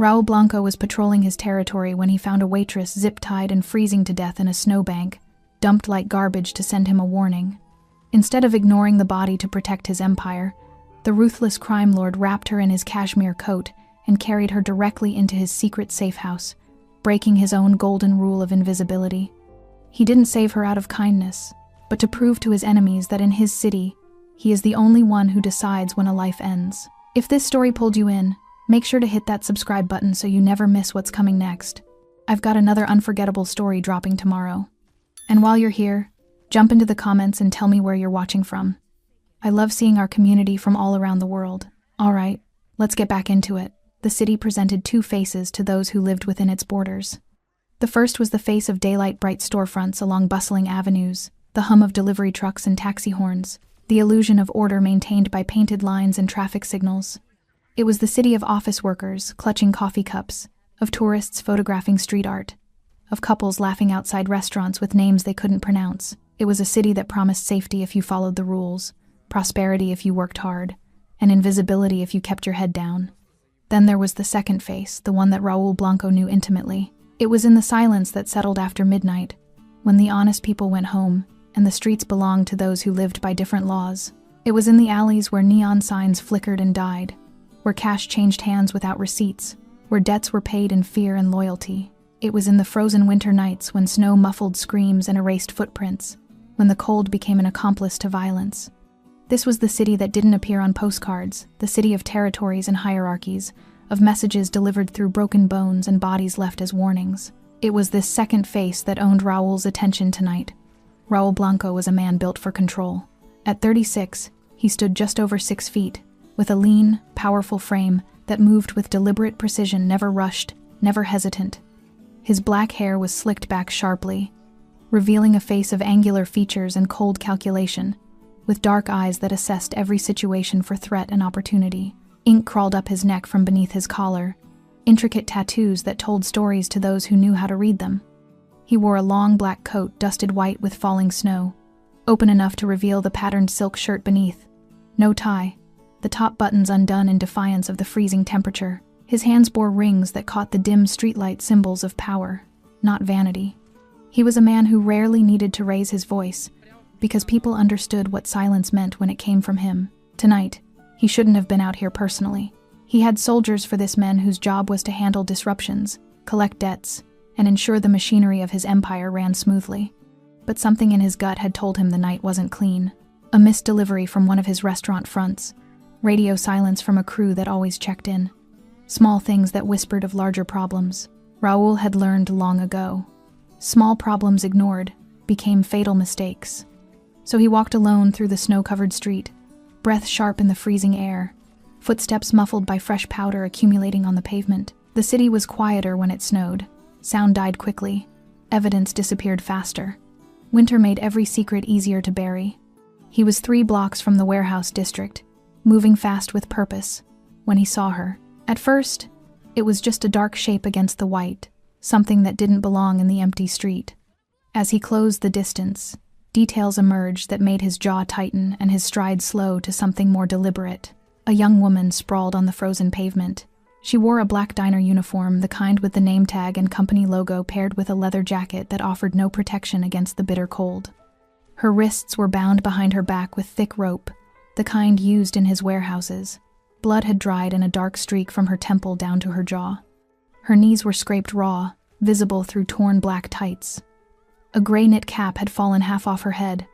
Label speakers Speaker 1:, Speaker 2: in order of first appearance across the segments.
Speaker 1: Raul Blanco was patrolling his territory when he found a waitress zip-tied and freezing to death in a snowbank, dumped like garbage to send him a warning. Instead of ignoring the body to protect his empire, the ruthless crime lord wrapped her in his cashmere coat and carried her directly into his secret safe house, breaking his own golden rule of invisibility. He didn't save her out of kindness, but to prove to his enemies that in his city, he is the only one who decides when a life ends. If this story pulled you in, make sure to hit that subscribe button so you never miss what's coming next. I've got another unforgettable story dropping tomorrow. And while you're here, jump into the comments and tell me where you're watching from. I love seeing our community from all around the world. All right, let's get back into it. The city presented two faces to those who lived within its borders. The first was the face of daylight-bright storefronts along bustling avenues, the hum of delivery trucks and taxi horns, the illusion of order maintained by painted lines and traffic signals. It was the city of office workers clutching coffee cups, of tourists photographing street art, of couples laughing outside restaurants with names they couldn't pronounce. It was a city that promised safety if you followed the rules, prosperity if you worked hard, and invisibility if you kept your head down. Then there was the second face, the one that Raul Blanco knew intimately. It was in the silence that settled after midnight, when the honest people went home, and the streets belonged to those who lived by different laws. It was in the alleys where neon signs flickered and died, where cash changed hands without receipts, where debts were paid in fear and loyalty. It was in the frozen winter nights when snow muffled screams and erased footprints, when the cold became an accomplice to violence. This was the city that didn't appear on postcards, the city of territories and hierarchies, of messages delivered through broken bones and bodies left as warnings. It was this second face that owned Raul's attention tonight. Raul Blanco was a man built for control. At 36, he stood just over 6 feet, with a lean, powerful frame that moved with deliberate precision, never rushed, never hesitant. His black hair was slicked back sharply, revealing a face of angular features and cold calculation, with dark eyes that assessed every situation for threat and opportunity. Ink crawled up his neck from beneath his collar, intricate tattoos that told stories to those who knew how to read them. He wore a long black coat dusted white with falling snow, open enough to reveal the patterned silk shirt beneath. No tie, the top buttons undone in defiance of the freezing temperature. His hands bore rings that caught the dim streetlight symbols of power, not vanity. He was a man who rarely needed to raise his voice, because people understood what silence meant when it came from him. Tonight, he shouldn't have been out here personally. He had soldiers for this man whose job was to handle disruptions, collect debts, and ensure the machinery of his empire ran smoothly. But something in his gut had told him the night wasn't clean. A missed delivery from one of his restaurant fronts, radio silence from a crew that always checked in, small things that whispered of larger problems. Raul had learned long ago. Small problems ignored became fatal mistakes. So he walked alone through the snow-covered street, breath sharp in the freezing air, footsteps muffled by fresh powder accumulating on the pavement. The city was quieter when it snowed. Sound died quickly. Evidence disappeared faster. Winter made every secret easier to bury. He was 3 blocks from the warehouse district, moving fast with purpose, when he saw her. At first, it was just a dark shape against the white, something that didn't belong in the empty street. As he closed the distance, details emerged that made his jaw tighten and his stride slow to something more deliberate. A young woman sprawled on the frozen pavement. She wore a black diner uniform, the kind with the name tag and company logo paired with a leather jacket that offered no protection against the bitter cold. Her wrists were bound behind her back with thick rope, the kind used in his warehouses. Blood had dried in a dark streak from her temple down to her jaw. Her knees were scraped raw, visible through torn black tights. A gray knit cap had fallen half off her head,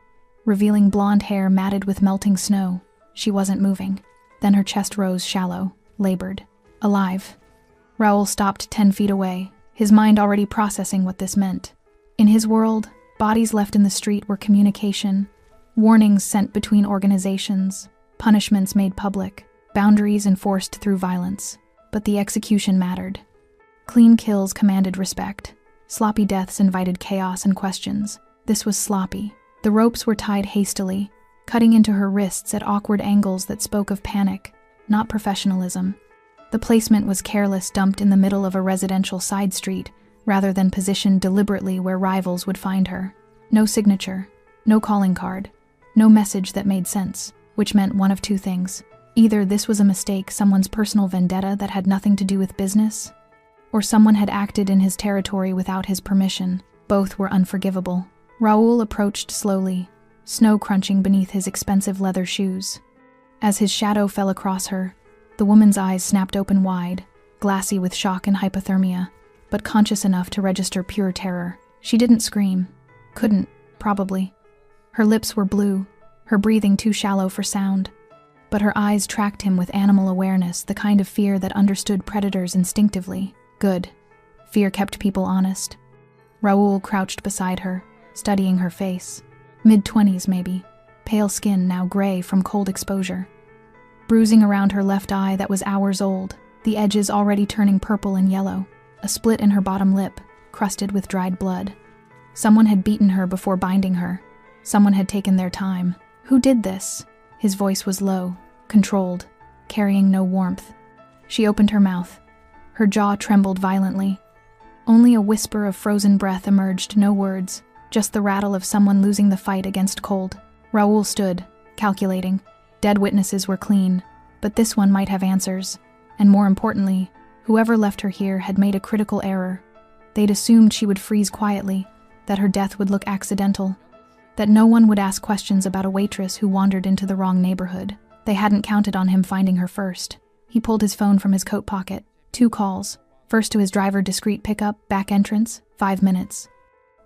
Speaker 1: revealing blonde hair matted with melting snow. She wasn't moving. Then her chest rose shallow, labored, alive. Raul stopped 10 feet away, his mind already processing what this meant. In his world, bodies left in the street were communication, warnings sent between organizations, punishments made public, boundaries enforced through violence. But the execution mattered. Clean kills commanded respect. Sloppy deaths invited chaos and questions. This was sloppy. The ropes were tied hastily, cutting into her wrists at awkward angles that spoke of panic, not professionalism. The placement was careless, dumped in the middle of a residential side street, rather than positioned deliberately where rivals would find her. No signature, no calling card, no message that made sense, which meant one of two things. Either this was a mistake, someone's personal vendetta that had nothing to do with business, or someone had acted in his territory without his permission. Both were unforgivable. Raoul approached slowly, snow crunching beneath his expensive leather shoes. As his shadow fell across her, the woman's eyes snapped open wide, glassy with shock and hypothermia, but conscious enough to register pure terror. She didn't scream. Couldn't, probably. Her lips were blue, her breathing too shallow for sound. But her eyes tracked him with animal awareness, the kind of fear that understood predators instinctively. Good. Fear kept people honest. Raoul crouched beside her, studying her face. Mid-20s, maybe. Pale skin now gray from cold exposure. Bruising around her left eye that was hours old, the edges already turning purple and yellow. A split in her bottom lip, crusted with dried blood. Someone had beaten her before binding her. Someone had taken their time. Who did this? His voice was low, controlled, carrying no warmth. She opened her mouth. Her jaw trembled violently. Only a whisper of frozen breath emerged, no words, just the rattle of someone losing the fight against cold. Raoul stood, calculating. Dead witnesses were clean, but this one might have answers. And more importantly, whoever left her here had made a critical error. They'd assumed she would freeze quietly, that her death would look accidental, that no one would ask questions about a waitress who wandered into the wrong neighborhood. They hadn't counted on him finding her first. He pulled his phone from his coat pocket. 2 calls. First to his driver, discreet pickup, back entrance, 5 minutes.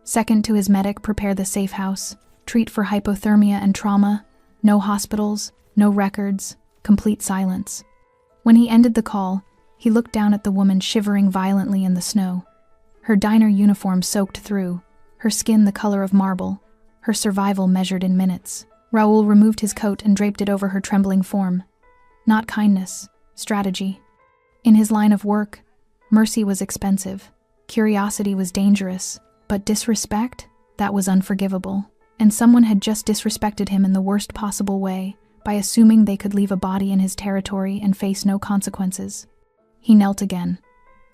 Speaker 1: Second to his medic, prepare the safe house, treat for hypothermia and trauma, no hospitals, no records, complete silence. When he ended the call, he looked down at the woman shivering violently in the snow. Her diner uniform soaked through, her skin the color of marble, her survival measured in minutes. Raoul removed his coat and draped it over her trembling form. Not kindness, strategy. In his line of work, mercy was expensive, curiosity was dangerous, but disrespect? That was unforgivable. And someone had just disrespected him in the worst possible way, by assuming they could leave a body in his territory and face no consequences. He knelt again,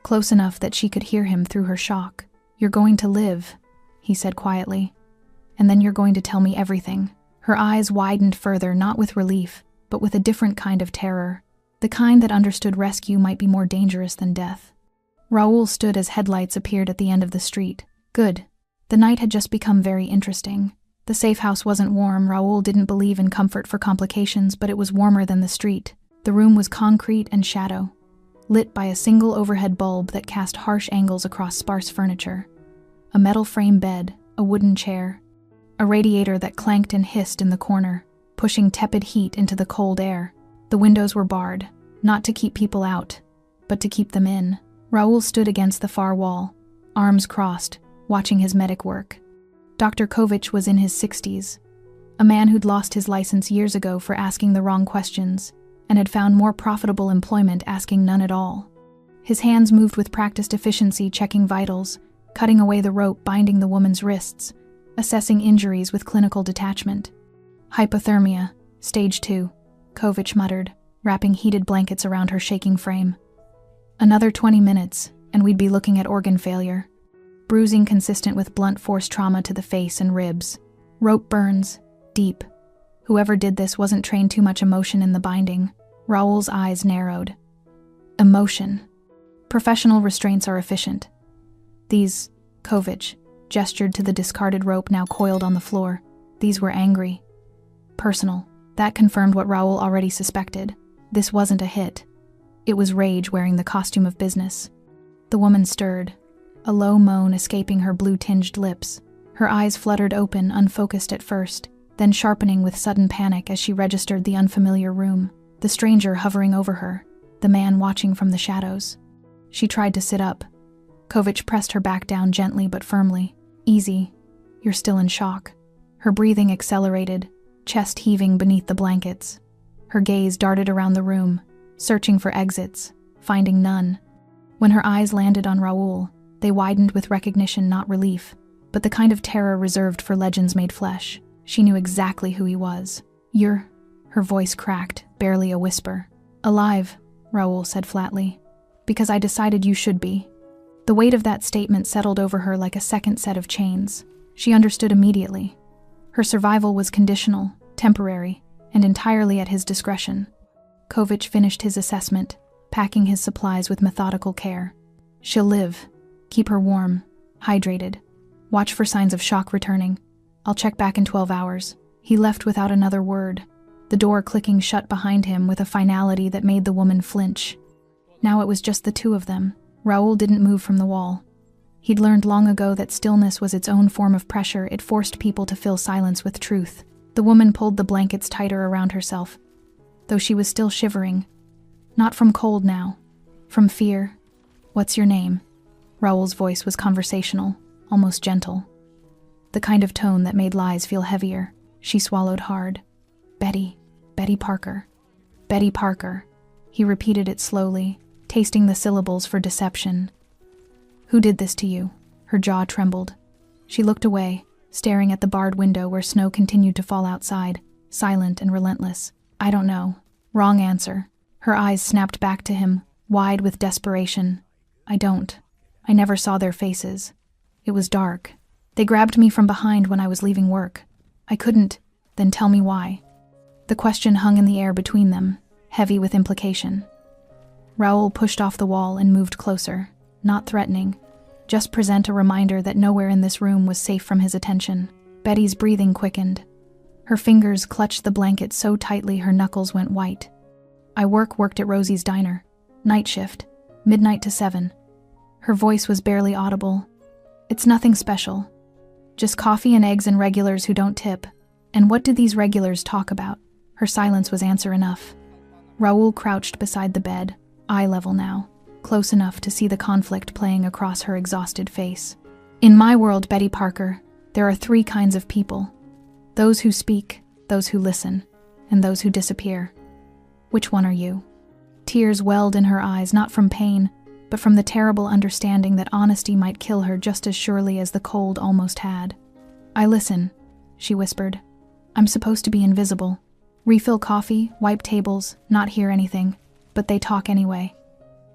Speaker 1: close enough that she could hear him through her shock. "You're going to live," he said quietly. "And then you're going to tell me everything." Her eyes widened further, not with relief, but with a different kind of terror. The kind that understood rescue might be more dangerous than death. Raoul stood as headlights appeared at the end of the street. Good. The night had just become very interesting. The safe house wasn't warm. Raoul didn't believe in comfort for complications, but it was warmer than the street. The room was concrete and shadow, lit by a single overhead bulb that cast harsh angles across sparse furniture. A metal frame bed, a wooden chair, a radiator that clanked and hissed in the corner, pushing tepid heat into the cold air. The windows were barred, not to keep people out, but to keep them in. Raoul stood against the far wall, arms crossed, watching his medic work. Dr. Kovic was in his 60s, a man who'd lost his license years ago for asking the wrong questions, and had found more profitable employment asking none at all. His hands moved with practiced efficiency, checking vitals, cutting away the rope binding the woman's wrists, assessing injuries with clinical detachment. "Hypothermia, stage 2, Kovic muttered, wrapping heated blankets around her shaking frame. "Another 20 minutes, and we'd be looking at organ failure. Bruising consistent with blunt force trauma to the face and ribs. Rope burns, deep. Whoever did this wasn't trained too much emotion in the binding." Raoul's eyes narrowed. Emotion. Professional restraints are efficient. These, Kovic gestured to the discarded rope now coiled on the floor. These were angry. Personal. That confirmed what Raoul already suspected. This wasn't a hit. It was rage wearing the costume of business. The woman stirred, a low moan escaping her blue-tinged lips. Her eyes fluttered open, unfocused at first, then sharpening with sudden panic as she registered the unfamiliar room, the stranger hovering over her, the man watching from the shadows. She tried to sit up. Kovic pressed her back down gently but firmly. "Easy. You're still in shock." Her breathing accelerated, chest heaving beneath the blankets. Her gaze darted around the room, searching for exits, finding none. When her eyes landed on Raoul, they widened with recognition, not relief, but the kind of terror reserved for legends made flesh. She knew exactly who he was. "You're..." Her voice cracked, barely a whisper. "Alive," Raoul said flatly. "Because I decided you should be." The weight of that statement settled over her like a second set of chains. She understood immediately. Her survival was conditional, temporary, and entirely at his discretion. Kovic finished his assessment, packing his supplies with methodical care. She'll live. Keep her warm, hydrated. Watch for signs of shock returning. I'll check back in 12 hours. He left without another word, the door clicking shut behind him with a finality that made the woman flinch. Now it was just the two of them. Raoul didn't move from the wall. He'd learned long ago that stillness was its own form of pressure. It forced people to fill silence with truth. The woman pulled the blankets tighter around herself, though she was still shivering. Not from cold now, from fear. "What's your name?" Raoul's voice was conversational, almost gentle. The kind of tone that made lies feel heavier. She swallowed hard. "Betty Parker. Betty Parker." He repeated it slowly, tasting the syllables for deception. "Who did this to you?" Her jaw trembled. She looked away, staring at the barred window where snow continued to fall outside, silent and relentless. "I don't know." Wrong answer. Her eyes snapped back to him, wide with desperation. "I don't. I never saw their faces. It was dark. They grabbed me from behind when I was leaving work. I couldn't." "Then tell me why." The question hung in the air between them, heavy with implication. Raoul pushed off the wall and moved closer, not threatening, just present a reminder that nowhere in this room was safe from his attention. Betty's breathing quickened. Her fingers clutched the blanket so tightly her knuckles went white. "I worked at Rosie's diner. Night shift, midnight to 7. Her voice was barely audible. "It's nothing special. Just coffee and eggs and regulars who don't tip. And what do these regulars talk about?" Her silence was answer enough. Raoul crouched beside the bed, eye level now, close enough to see the conflict playing across her exhausted face. "In my world, Betty Parker, there are 3 kinds of people. Those who speak, those who listen, and those who disappear. Which one are you?" Tears welled in her eyes, not from pain, but from the terrible understanding that honesty might kill her just as surely as the cold almost had. "I listen," she whispered. "I'm supposed to be invisible. Refill coffee, wipe tables, not hear anything. But they talk anyway.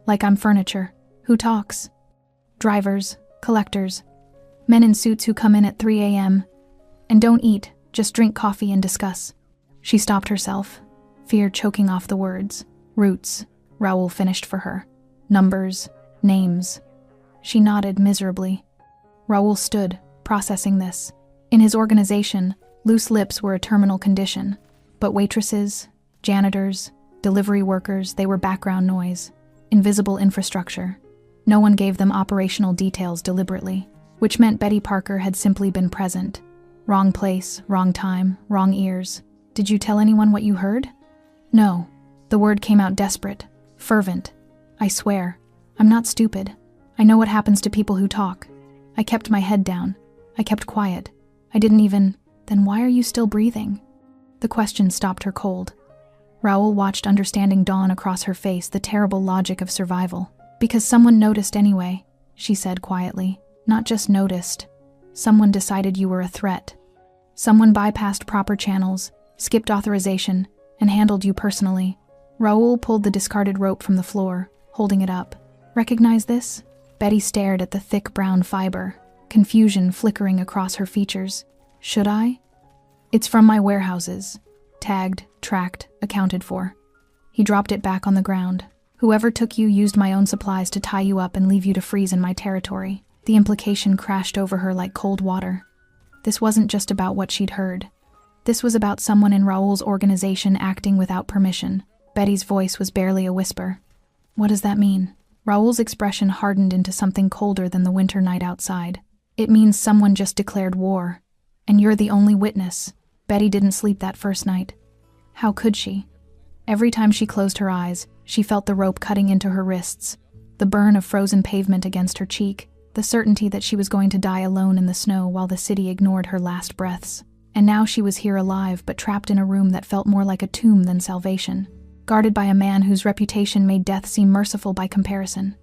Speaker 1: Like I'm furniture. Who talks? Drivers, collectors, men in suits who come in at 3 a.m. and don't eat, just drink coffee and discuss." She stopped herself, fear choking off the words. "Roots," Raoul finished for her. "Numbers, names." She nodded miserably. Raoul stood, processing this. In his organization, loose lips were a terminal condition, but waitresses, janitors, delivery workers, they were background noise, invisible infrastructure. No one gave them operational details deliberately, which meant Betty Parker had simply been present. Wrong place, wrong time, wrong ears. "Did you tell anyone what you heard?" "No." The word came out desperate, fervent. "I swear. I'm not stupid. I know what happens to people who talk. I kept my head down. I kept quiet. I didn't even..." "Then why are you still breathing?" The question stopped her cold. Raoul watched understanding dawn across her face, the terrible logic of survival. "Because someone noticed anyway," she said quietly. "Not just noticed. Someone decided you were a threat. Someone bypassed proper channels, skipped authorization, and handled you personally." Raoul pulled the discarded rope from the floor, holding it up. "Recognize this?" Betty stared at the thick brown fiber, confusion flickering across her features. "Should I?" "It's from my warehouses. Tagged, tracked, accounted for." He dropped it back on the ground. "Whoever took you used my own supplies to tie you up and leave you to freeze in my territory." The implication crashed over her like cold water. This wasn't just about what she'd heard. This was about someone in Raoul's organization acting without permission. Betty's voice was barely a whisper. "What does that mean?" Raoul's expression hardened into something colder than the winter night outside. "It means someone just declared war. And you're the only witness." Betty didn't sleep that first night. How could she? Every time she closed her eyes, she felt the rope cutting into her wrists, the burn of frozen pavement against her cheek, the certainty that she was going to die alone in the snow while the city ignored her last breaths. And now she was here alive, but trapped in a room that felt more like a tomb than salvation, guarded by a man whose reputation made death seem merciful by comparison.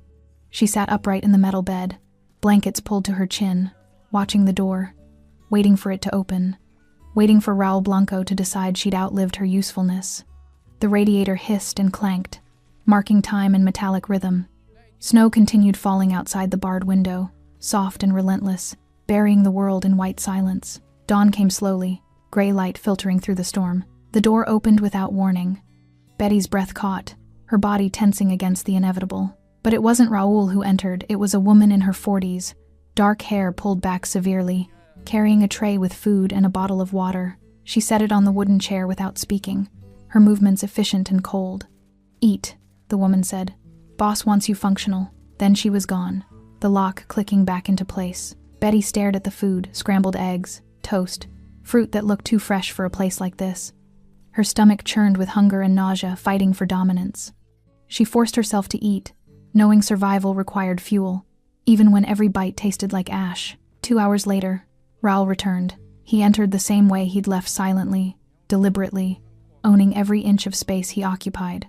Speaker 1: She sat upright in the metal bed, blankets pulled to her chin, watching the door, waiting for it to open, waiting for Raul Blanco to decide she'd outlived her usefulness. The radiator hissed and clanked, marking time in metallic rhythm. Snow continued falling outside the barred window, soft and relentless, burying the world in white silence. Dawn came slowly, gray light filtering through the storm. The door opened without warning. Betty's breath caught, her body tensing against the inevitable. But it wasn't Raoul who entered, it was a woman in her 40s, dark hair pulled back severely, carrying a tray with food and a bottle of water. She set it on the wooden chair without speaking, her movements efficient and cold. "Eat," the woman said. "Boss wants you functional." Then she was gone, the lock clicking back into place. Betty stared at the food, scrambled eggs, toast, fruit that looked too fresh for a place like this. Her stomach churned with hunger and nausea, fighting for dominance. She forced herself to eat, knowing survival required fuel, even when every bite tasted like ash. 2 hours later, Raoul returned. He entered the same way he'd left, silently, deliberately, owning every inch of space he occupied.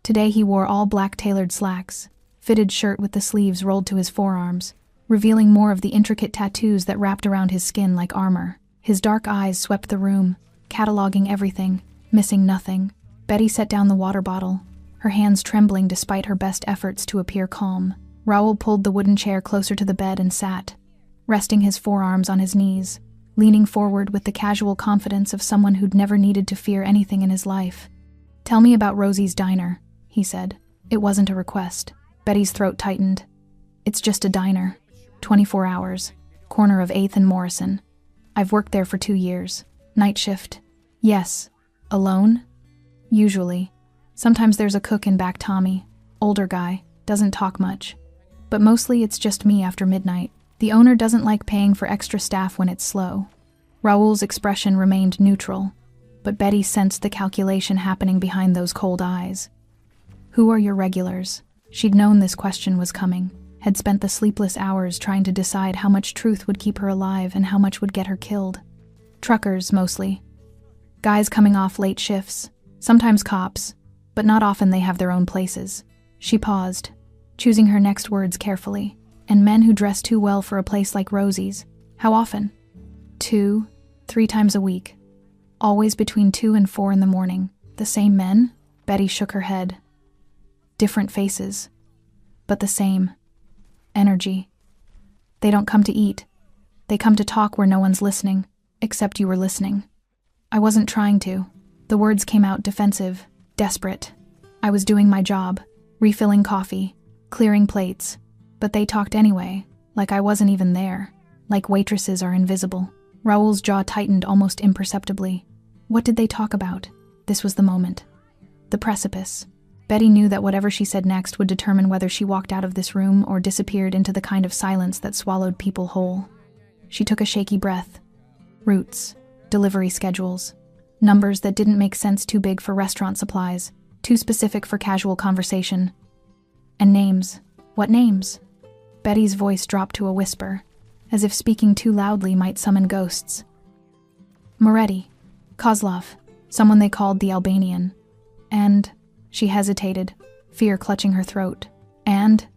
Speaker 1: Today he wore all black tailored slacks, fitted shirt with the sleeves rolled to his forearms, revealing more of the intricate tattoos that wrapped around his skin like armor. His dark eyes swept the room, cataloging everything, missing nothing. Betty set down the water bottle, her hands trembling despite her best efforts to appear calm. Raoul pulled the wooden chair closer to the bed and sat, resting his forearms on his knees, leaning forward with the casual confidence of someone who'd never needed to fear anything in his life. "Tell me about Rosie's diner," he said. It wasn't a request. Betty's throat tightened. "It's just a diner. 24 hours. Corner of 8th and Morrison. I've worked there for 2 years. Night shift. Yes. Alone? Usually. Sometimes there's a cook in back, Tommy. Older guy. Doesn't talk much. But mostly it's just me after midnight. The owner doesn't like paying for extra staff when it's slow." Raoul's expression remained neutral, but Betty sensed the calculation happening behind those cold eyes. "Who are your regulars?" She'd known this question was coming, had spent the sleepless hours trying to decide how much truth would keep her alive and how much would get her killed. "Truckers, mostly. Guys coming off late shifts, sometimes cops, but not often they have their own places." She paused, choosing her next words carefully. "And men who dress too well for a place like Rosie's. How often?" 2, 3 times a week. Always between 2 and 4 in the morning. "The same men?" Betty shook her head. "Different faces, but the same. Energy. They don't come to eat. They come to talk where no one's listening, except you were listening." "I wasn't trying to." The words came out defensive, desperate. "I was doing my job, refilling coffee, clearing plates. But they talked anyway, like I wasn't even there, like waitresses are invisible." Raoul's jaw tightened almost imperceptibly. What did they talk about? This was the moment. The precipice. Betty knew that whatever she said next would determine whether she walked out of this room or disappeared into the kind of silence that swallowed people whole. She took a shaky breath. Routes, delivery schedules, numbers that didn't make sense, too big for restaurant supplies, too specific for casual conversation. And names. What names? Betty's voice dropped to a whisper, as if speaking too loudly might summon ghosts. Moretti, Kozlov, someone they called the Albanian, and... She hesitated, fear clutching her throat. "And?"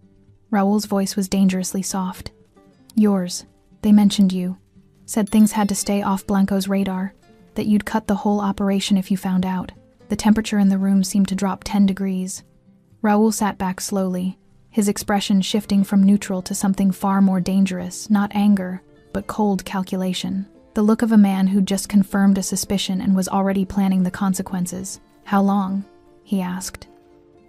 Speaker 1: Raoul's voice was dangerously soft. "Yours. They mentioned you. Said things had to stay off Blanco's radar, that you'd cut the whole operation if you found out." The temperature in the room seemed to drop 10 degrees. Raoul sat back slowly, his expression shifting from neutral to something far more dangerous, not anger, but cold calculation. The look of a man who'd just confirmed a suspicion and was already planning the consequences. "How long?" he asked.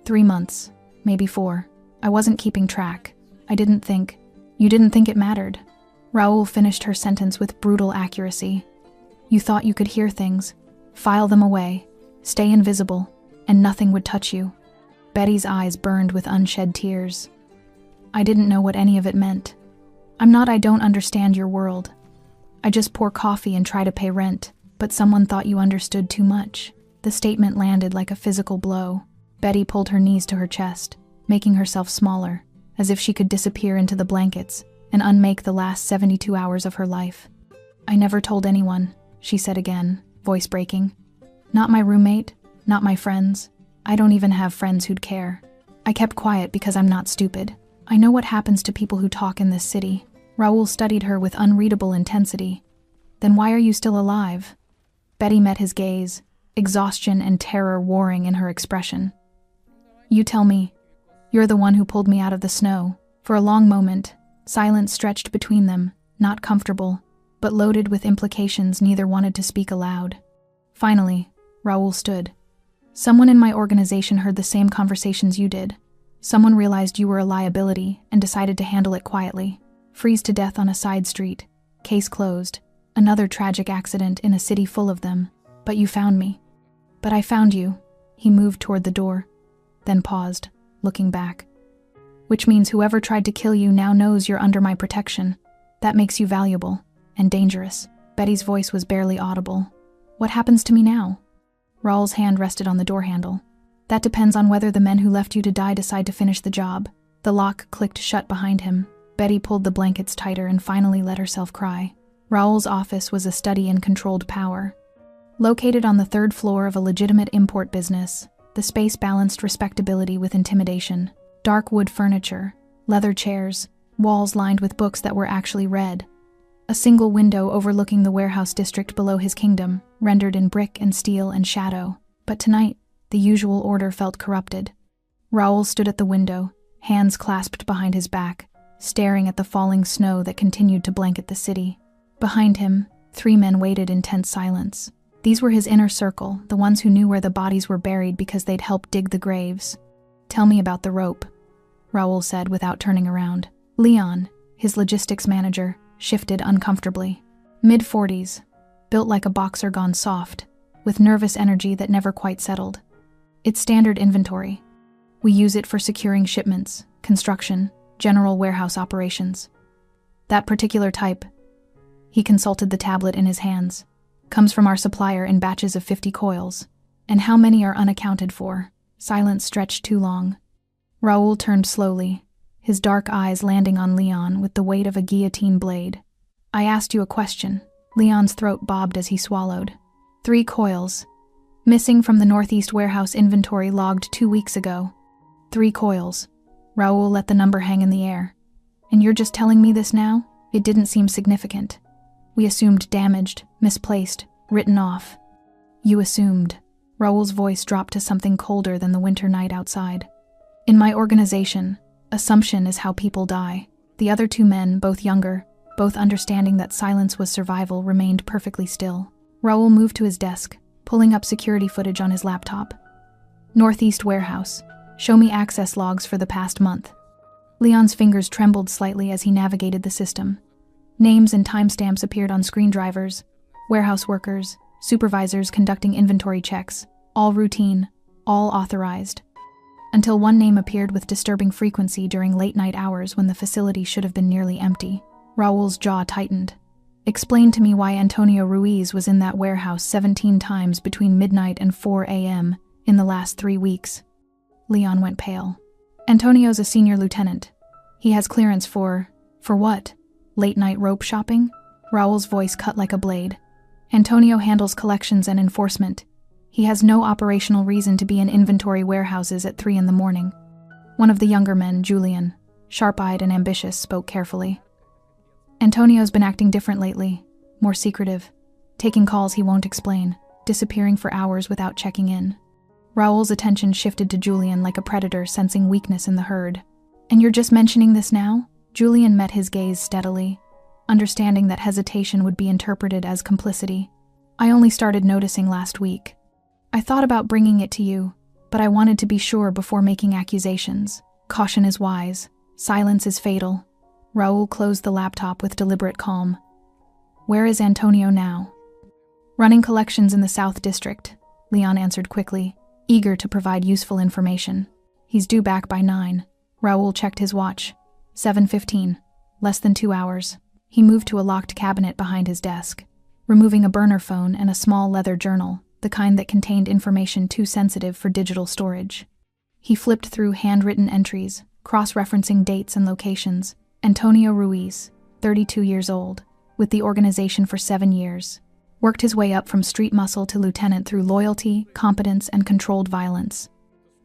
Speaker 1: 3 months, maybe 4. I wasn't keeping track. I didn't think. You didn't think it mattered. Raoul finished her sentence with brutal accuracy. You thought you could hear things, file them away, stay invisible, and nothing would touch you. Betty's eyes burned with unshed tears. I didn't know what any of it meant. I don't understand your world. I just pour coffee and try to pay rent, but someone thought you understood too much. The statement landed like a physical blow. Betty pulled her knees to her chest, making herself smaller, as if she could disappear into the blankets and unmake the last 72 hours of her life. "I never told anyone," she said again, voice breaking. "Not my roommate, not my friends. I don't even have friends who'd care. I kept quiet because I'm not stupid. I know what happens to people who talk in this city." Raoul studied her with unreadable intensity. "Then why are you still alive?" Betty met his gaze, exhaustion and terror warring in her expression. "You tell me. You're the one who pulled me out of the snow." For a long moment, silence stretched between them, not comfortable, but loaded with implications neither wanted to speak aloud. Finally, Raoul stood. Someone in my organization heard the same conversations you did. Someone realized you were a liability and decided to handle it quietly. Freeze to death on a side street. Case closed. Another tragic accident in a city full of them. But you found me. But I found you. He moved toward the door, then paused, looking back. Which means whoever tried to kill you now knows you're under my protection. That makes you valuable and dangerous. Betty's voice was barely audible. What happens to me now? Raul's hand rested on the door handle. That depends on whether the men who left you to die decide to finish the job. The lock clicked shut behind him. Betty pulled the blankets tighter and finally let herself cry. Raul's office was a study in controlled power. Located on the third floor of a legitimate import business, the space balanced respectability with intimidation. Dark wood furniture, leather chairs, walls lined with books that were actually read. A single window overlooking the warehouse district below his kingdom, rendered in brick and steel and shadow. But tonight, the usual order felt corrupted. Raul stood at the window, hands clasped behind his back, staring at the falling snow that continued to blanket the city. Behind him, 3 men waited in tense silence. These were his inner circle, the ones who knew where the bodies were buried because they'd helped dig the graves. Tell me about the rope, Raul said without turning around. Leon, his logistics manager, shifted uncomfortably. Mid-40s, built like a boxer gone soft, with nervous energy that never quite settled. It's standard inventory. We use it for securing shipments, construction, general warehouse operations. That particular type, he consulted the tablet in his hands, comes from our supplier in batches of 50 coils. And how many are unaccounted for? Silence stretched too long. Raul turned slowly, his dark eyes landing on Leon with the weight of a guillotine blade. I asked you a question. Leon's throat bobbed as he swallowed. 3 coils. Missing from the Northeast warehouse inventory logged 2 weeks ago. 3 coils. Raul let the number hang in the air. And you're just telling me this now? It didn't seem significant. We assumed damaged, misplaced, written off. You assumed. Raul's voice dropped to something colder than the winter night outside. In my organization, assumption is how people die. The other 2 men, both younger, both understanding that silence was survival, remained perfectly still. Raul moved to his desk, pulling up security footage on his laptop. Northeast warehouse. Show me access logs for the past month. Leon's fingers trembled slightly as he navigated the system. Names and timestamps appeared on screen drivers, warehouse workers, supervisors conducting inventory checks, all routine, all authorized. Until one name appeared with disturbing frequency during late-night hours when the facility should have been nearly empty. Raul's jaw tightened. Explain to me why Antonio Ruiz was in that warehouse 17 times between midnight and 4 a.m. in the last 3 weeks. Leon went pale. Antonio's a senior lieutenant. He has clearance for what? Late-night rope shopping? Raul's voice cut like a blade. Antonio handles collections and enforcement. He has no operational reason to be in inventory warehouses at 3 in the morning. One of the younger men, Julian, sharp-eyed and ambitious, spoke carefully. Antonio's been acting different lately, more secretive, taking calls he won't explain, disappearing for hours without checking in. Raul's attention shifted to Julian like a predator sensing weakness in the herd. And you're just mentioning this now? Julian met his gaze steadily, understanding that hesitation would be interpreted as complicity. I only started noticing last week. I thought about bringing it to you, but I wanted to be sure before making accusations. Caution is wise. Silence is fatal. Raul closed the laptop with deliberate calm. Where is Antonio now? Running collections in the South District, Leon answered quickly, eager to provide useful information. He's due back by 9. Raul checked his watch. 7:15. Less than 2 hours. He moved to a locked cabinet behind his desk, removing a burner phone and a small leather journal, the kind that contained information too sensitive for digital storage. He flipped through handwritten entries, cross-referencing dates and locations. Antonio Ruiz, 32 years old, with the organization for 7 years. Worked his way up from street muscle to lieutenant through loyalty, competence, and controlled violence.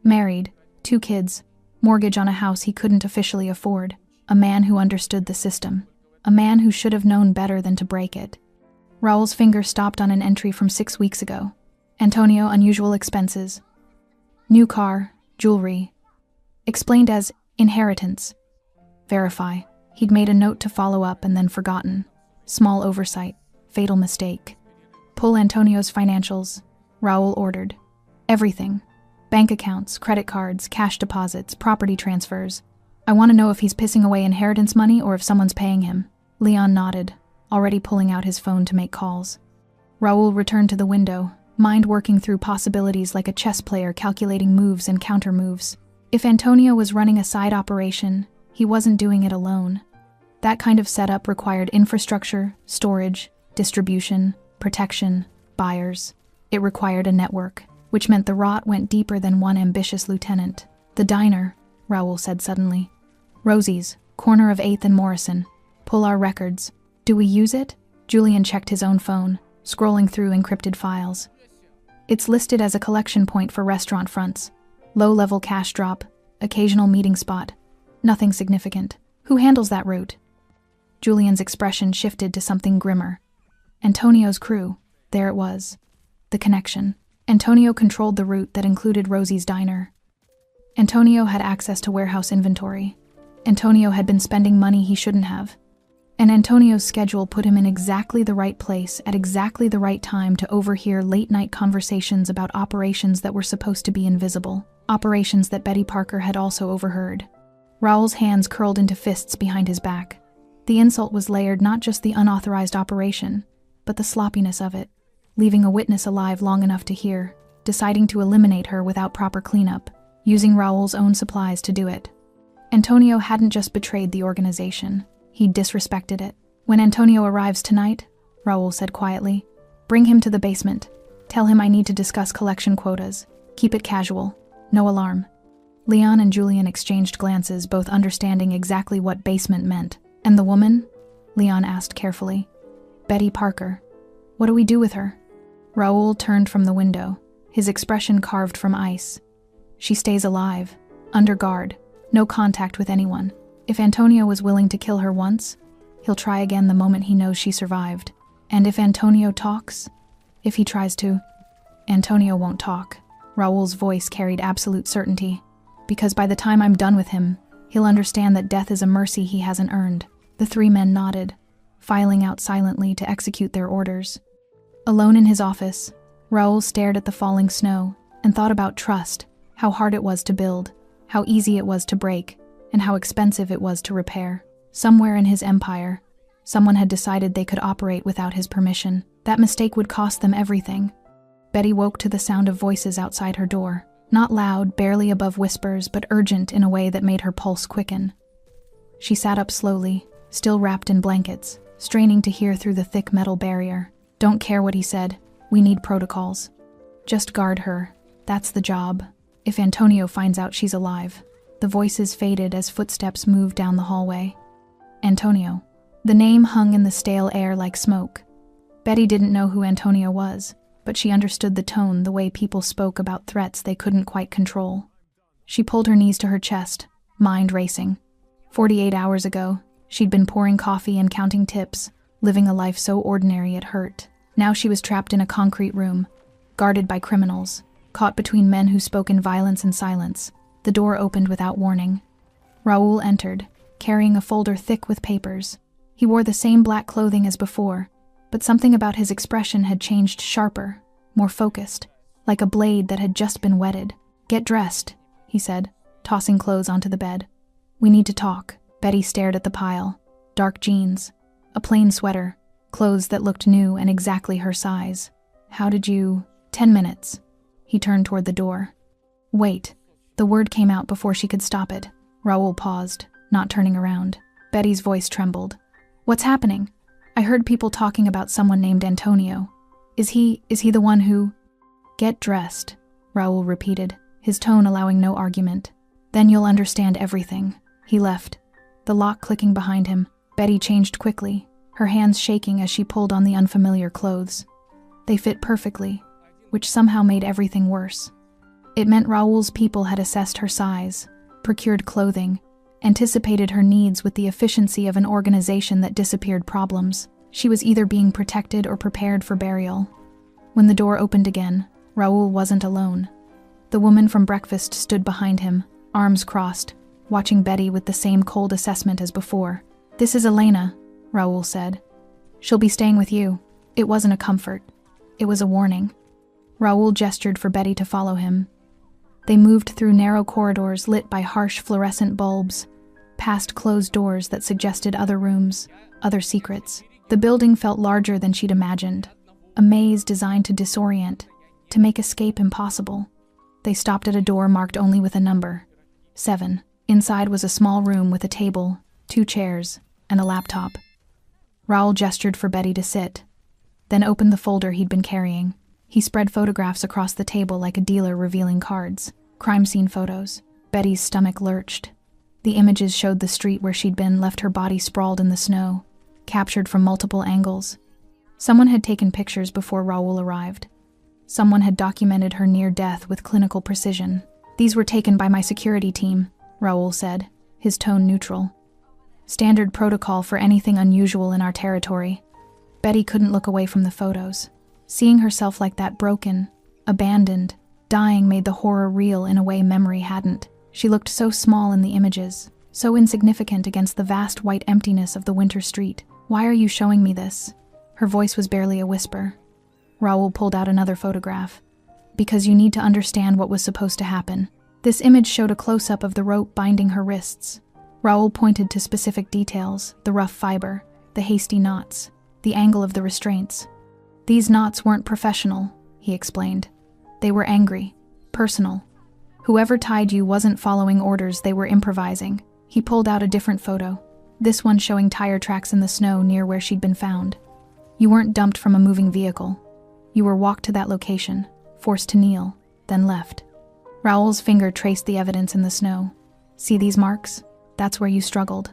Speaker 1: Married, 2 kids, mortgage on a house he couldn't officially afford. A man who understood the system. A man who should have known better than to break it. Raul's finger stopped on an entry from 6 weeks ago. Antonio, unusual expenses. New car, jewelry. Explained as inheritance. Verify. He'd made a note to follow up and then forgotten. Small oversight. Fatal mistake. Pull Antonio's financials, Raul ordered. Everything. Bank accounts, credit cards, cash deposits, property transfers. I want to know if he's pissing away inheritance money or if someone's paying him." Leon nodded, already pulling out his phone to make calls. Raoul returned to the window, mind working through possibilities like a chess player calculating moves and counter-moves. If Antonio was running a side operation, he wasn't doing it alone. That kind of setup required infrastructure, storage, distribution, protection, buyers. It required a network, which meant the rot went deeper than one ambitious lieutenant. "The diner," Raoul said suddenly. "Rosie's, corner of 8th and Morrison. Pull our records. Do we use it?" Julian checked his own phone, scrolling through encrypted files. "It's listed as a collection point for restaurant fronts. Low-level cash drop, occasional meeting spot. Nothing significant. Who handles that route?" Julian's expression shifted to something grimmer. Antonio's crew. There it was. The connection. Antonio controlled the route that included Rosie's diner. Antonio had access to warehouse inventory. Antonio had been spending money he shouldn't have. And Antonio's schedule put him in exactly the right place at exactly the right time to overhear late-night conversations about operations that were supposed to be invisible, operations that Betty Parker had also overheard. Raoul's hands curled into fists behind his back. The insult was layered not just the unauthorized operation, but the sloppiness of it, leaving a witness alive long enough to hear, deciding to eliminate her without proper cleanup, using Raoul's own supplies to do it. Antonio hadn't just betrayed the organization, he disrespected it. "When Antonio arrives tonight," Raoul said quietly, "bring him to the basement. Tell him I need to discuss collection quotas. Keep it casual. No alarm." Leon and Julian exchanged glances, both understanding exactly what basement meant. "And the woman?" Leon asked carefully. "Betty Parker. What do we do with her?" Raoul turned from the window, his expression carved from ice. "She stays alive, under guard, no contact with anyone. If Antonio was willing to kill her once, he'll try again the moment he knows she survived. And if Antonio talks, if he tries to, Antonio won't talk." Raoul's voice carried absolute certainty. "Because by the time I'm done with him, he'll understand that death is a mercy he hasn't earned." The three men nodded, filing out silently to execute their orders. Alone in his office, Raoul stared at the falling snow and thought about trust, how hard it was to build, how easy it was to break, and how expensive it was to repair. Somewhere in his empire, someone had decided they could operate without his permission. That mistake would cost them everything. Betty woke to the sound of voices outside her door, not loud, barely above whispers, but urgent in a way that made her pulse quicken. She sat up slowly, still wrapped in blankets, straining to hear through the thick metal barrier. "Don't care what he said. We need protocols. Just guard her. That's the job. If Antonio finds out she's alive." The voices faded as footsteps moved down the hallway. Antonio. The name hung in the stale air like smoke. Betty didn't know who Antonio was, but she understood the tone, the way people spoke about threats they couldn't quite control. She pulled her knees to her chest, mind racing. 48 hours ago, she'd been pouring coffee and counting tips, living a life so ordinary it hurt. Now she was trapped in a concrete room, guarded by criminals, caught between men who spoke in violence and silence. The door opened without warning. Raoul entered, carrying a folder thick with papers. He wore the same black clothing as before, but something about his expression had changed, sharper, more focused, like a blade that had just been whetted. "Get dressed," he said, tossing clothes onto the bed. "We need to talk." Betty stared at the pile. Dark jeans, a plain sweater, clothes that looked new and exactly her size. "How did you—" 10 minutes. He turned toward the door. "Wait." The word came out before she could stop it. Raoul paused, not turning around. Betty's voice trembled. "What's happening? I heard people talking about someone named Antonio. Is he the one who—" "Get dressed," Raoul repeated, his tone allowing no argument. "Then you'll understand everything." He left, the lock clicking behind him. Betty changed quickly, her hands shaking as she pulled on the unfamiliar clothes. They fit perfectly, which somehow made everything worse. It meant Raoul's people had assessed her size, procured clothing, anticipated her needs with the efficiency of an organization that disappeared problems. She was either being protected or prepared for burial. When the door opened again, Raoul wasn't alone. The woman from breakfast stood behind him, arms crossed, watching Betty with the same cold assessment as before. "This is Elena," Raoul said. "She'll be staying with you." It wasn't a comfort. It was a warning. Raoul gestured for Betty to follow him. They moved through narrow corridors lit by harsh fluorescent bulbs, past closed doors that suggested other rooms, other secrets. The building felt larger than she'd imagined, a maze designed to disorient, to make escape impossible. They stopped at a door marked only with a number, 7. Inside was a small room with a table, 2 chairs, and a laptop. Raoul gestured for Betty to sit, then opened the folder he'd been carrying. He spread photographs across the table like a dealer revealing cards. Crime scene photos. Betty's stomach lurched. The images showed the street where she'd been, left her body sprawled in the snow, captured from multiple angles. Someone had taken pictures before Raoul arrived. Someone had documented her near death with clinical precision. "These were taken by my security team," Raoul said, his tone neutral. "Standard protocol for anything unusual in our territory." Betty couldn't look away from the photos. Seeing herself like that, broken, abandoned, dying, made the horror real in a way memory hadn't. She looked so small in the images, so insignificant against the vast white emptiness of the winter street. "Why are you showing me this?" Her voice was barely a whisper. Raoul pulled out another photograph. "Because you need to understand what was supposed to happen." This image showed a close-up of the rope binding her wrists. Raoul pointed to specific details, the rough fiber, the hasty knots, the angle of the restraints. "These knots weren't professional," he explained. "They were angry, personal. Whoever tied you wasn't following orders, they were improvising." He pulled out a different photo, this one showing tire tracks in the snow near where she'd been found. "You weren't dumped from a moving vehicle. You were walked to that location, forced to kneel, then left." Raoul's finger traced the evidence in the snow. "See these marks? That's where you struggled,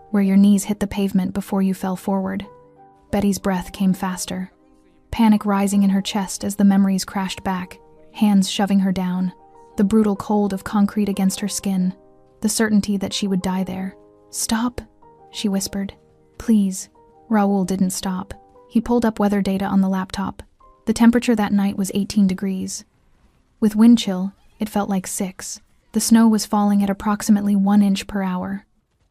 Speaker 1: where your knees hit the pavement before you fell forward." Betty's breath came faster, panic rising in her chest as the memories crashed back, hands shoving her down, the brutal cold of concrete against her skin, the certainty that she would die there. "Stop," she whispered. "Please." Raoul didn't stop. He pulled up weather data on the laptop. The temperature that night was 18 degrees. With wind chill, it felt like 6. The snow was falling at approximately 1 inch per hour.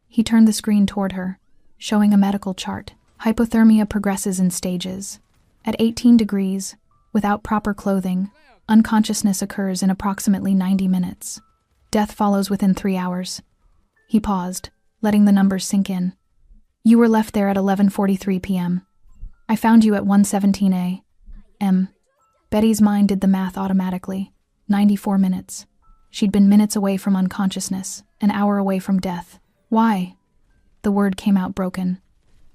Speaker 1: He turned the screen toward her, showing a medical chart. Hypothermia progresses in stages. At 18 degrees, without proper clothing, unconsciousness occurs in approximately 90 minutes. Death follows within 3 hours. He paused, letting the numbers sink in. "You were left there at 11:43 p.m. I found you at 1:17 a.m. Betty's mind did the math automatically. 94 minutes. She'd been minutes away from unconsciousness, an hour away from death. "Why?" The word came out broken.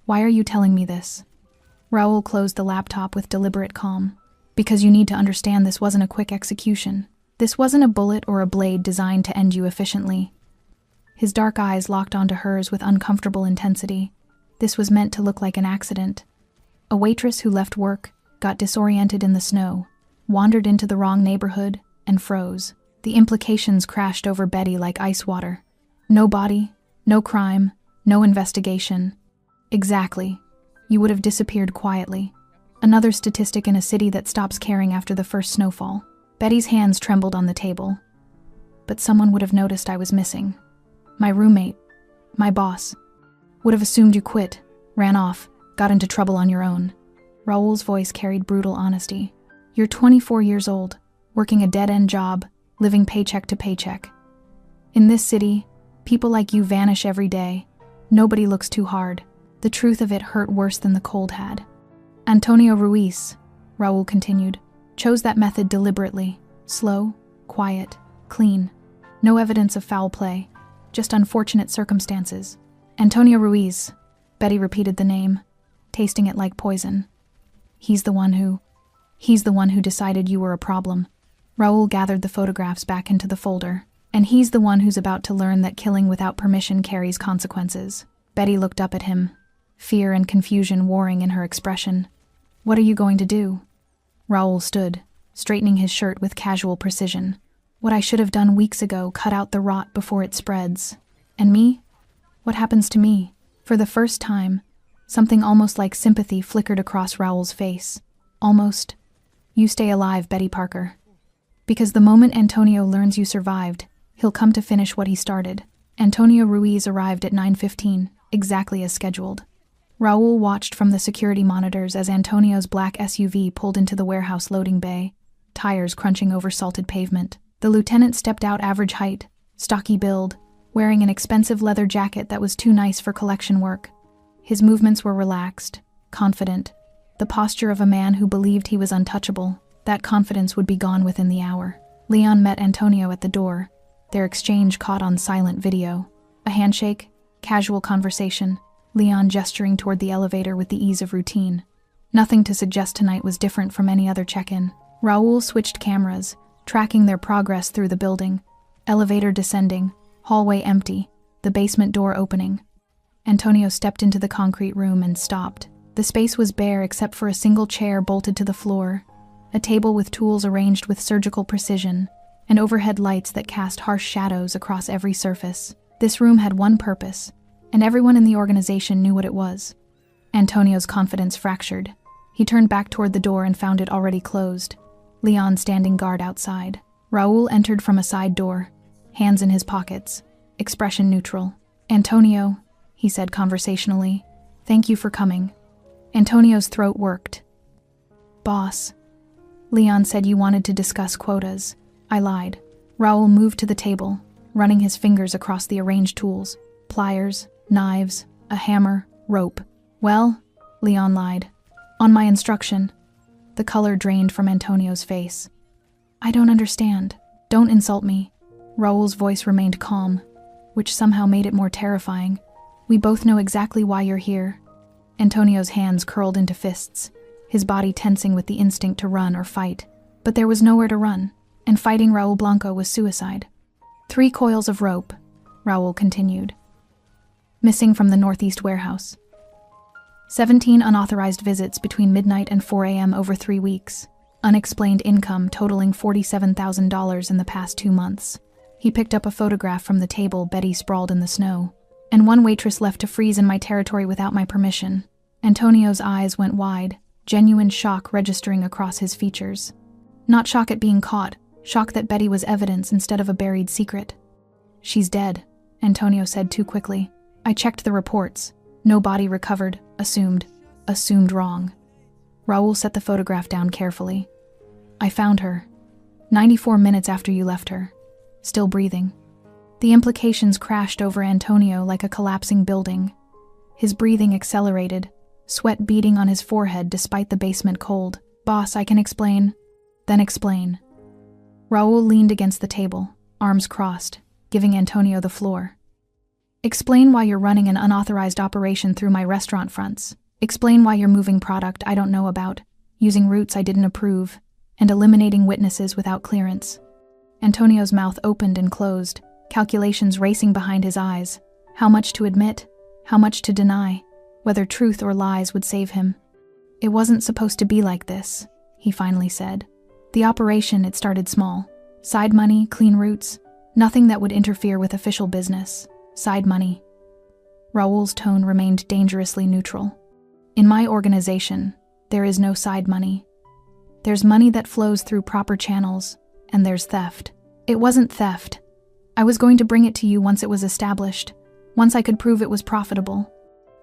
Speaker 1: "Why are you telling me this?" Raoul closed the laptop with deliberate calm. "Because you need to understand this wasn't a quick execution. This wasn't a bullet or a blade designed to end you efficiently." His dark eyes locked onto hers with uncomfortable intensity. This was meant to look like an accident. A waitress who left work, got disoriented in the snow, wandered into the wrong neighborhood, and froze. The implications crashed over Betty like ice water. No body, no crime, no investigation. Exactly. You would have disappeared quietly. Another statistic in a city that stops caring after the first snowfall. Betty's hands trembled on the table. "But someone would have noticed I was missing. My roommate, my boss, would have assumed you quit, ran off, got into trouble on your own." Raoul's voice carried brutal honesty. "You're 24 years old, working a dead-end job, living paycheck to paycheck. In this city, people like you vanish every day. Nobody looks too hard." The truth of it hurt worse than the cold had. "Antonio Ruiz," Raoul continued, "chose that method deliberately. Slow, quiet, clean. No evidence of foul play, just unfortunate circumstances. Antonio Ruiz," Betty repeated the name, tasting it like poison. He's the one who decided you were a problem." Raoul gathered the photographs back into the folder. "And he's the one who's about to learn that killing without permission carries consequences." Betty looked up at him, fear and confusion warring in her expression. "What are you going to do?" Raoul stood, straightening his shirt with casual precision. "What I should have done weeks ago, cut out the rot before it spreads. And me? What happens to me?" For the first time, something almost like sympathy flickered across Raoul's face. Almost. "You stay alive, Betty Parker. Because the moment Antonio learns you survived, he'll come to finish what he started." Antonio Ruiz arrived at 9:15, exactly as scheduled. Raoul watched from the security monitors as Antonio's black SUV pulled into the warehouse loading bay, tires crunching over salted pavement. The lieutenant stepped out average height, stocky build, wearing an expensive leather jacket that was too nice for collection work. His movements were relaxed, confident, the posture of a man who believed he was untouchable. That confidence would be gone within the hour. Leon met Antonio at the door, their exchange caught on silent video. A handshake, casual conversation, Leon gesturing toward the elevator with the ease of routine. Nothing to suggest tonight was different from any other check-in. Raul switched cameras, tracking their progress through the building. Elevator descending, hallway empty, the basement door opening. Antonio stepped into the concrete room and stopped. The space was bare except for a single chair bolted to the floor, a table with tools arranged with surgical precision, and overhead lights that cast harsh shadows across every surface. This room had one purpose, and everyone in the organization knew what it was. Antonio's confidence fractured. He turned back toward the door and found it already closed, Leon standing guard outside. Raul entered from a side door, hands in his pockets, expression neutral. "Antonio," he said conversationally, "thank you for coming." Antonio's throat worked. "Boss, Leon said you wanted to discuss quotas." I lied. Raul moved to the table, running his fingers across the arranged tools. Pliers, knives, a hammer, rope. "Well," Leon lied. "On my instruction." The color drained from Antonio's face. "I don't understand." "Don't insult me." Raul's voice remained calm, which somehow made it more terrifying. "We both know exactly why you're here." Antonio's hands curled into fists, his body tensing with the instinct to run or fight. But there was nowhere to run, and fighting Raul Blanco was suicide. 3 coils of rope, Raul continued. Missing from the Northeast warehouse. 17 unauthorized visits between midnight and 4 a.m. over 3 weeks. Unexplained income totaling $47,000 in the past 2 months. He picked up a photograph from the table Betty sprawled in the snow. "And 1 waitress left to freeze in my territory without my permission." Antonio's eyes went wide, genuine shock registering across his features. Not shock at being caught, shock that Betty was evidence instead of a buried secret. "She's dead," Antonio said too quickly. "I checked the reports. No body recovered. Assumed wrong." Raul set the photograph down carefully. "I found her. 94 minutes after you left her. Still breathing." The implications crashed over Antonio like a collapsing building. His breathing accelerated, sweat beading on his forehead despite the basement cold. "Boss, I can explain." "Then explain." Raul leaned against the table, arms crossed, giving Antonio the floor. "Explain why you're running an unauthorized operation through my restaurant fronts. Explain why you're moving product I don't know about, using routes I didn't approve, and eliminating witnesses without clearance." Antonio's mouth opened and closed, calculations racing behind his eyes. How much to admit, how much to deny, whether truth or lies would save him. "It wasn't supposed to be like this," he finally said. "The operation, it started small. Side money, clean routes, nothing that would interfere with official business. Side money." Raul's tone remained dangerously neutral. "In my organization, there is no side money. There's money that flows through proper channels, and there's theft. It wasn't theft. I was going to bring it to you once it was established, once I could prove it was profitable.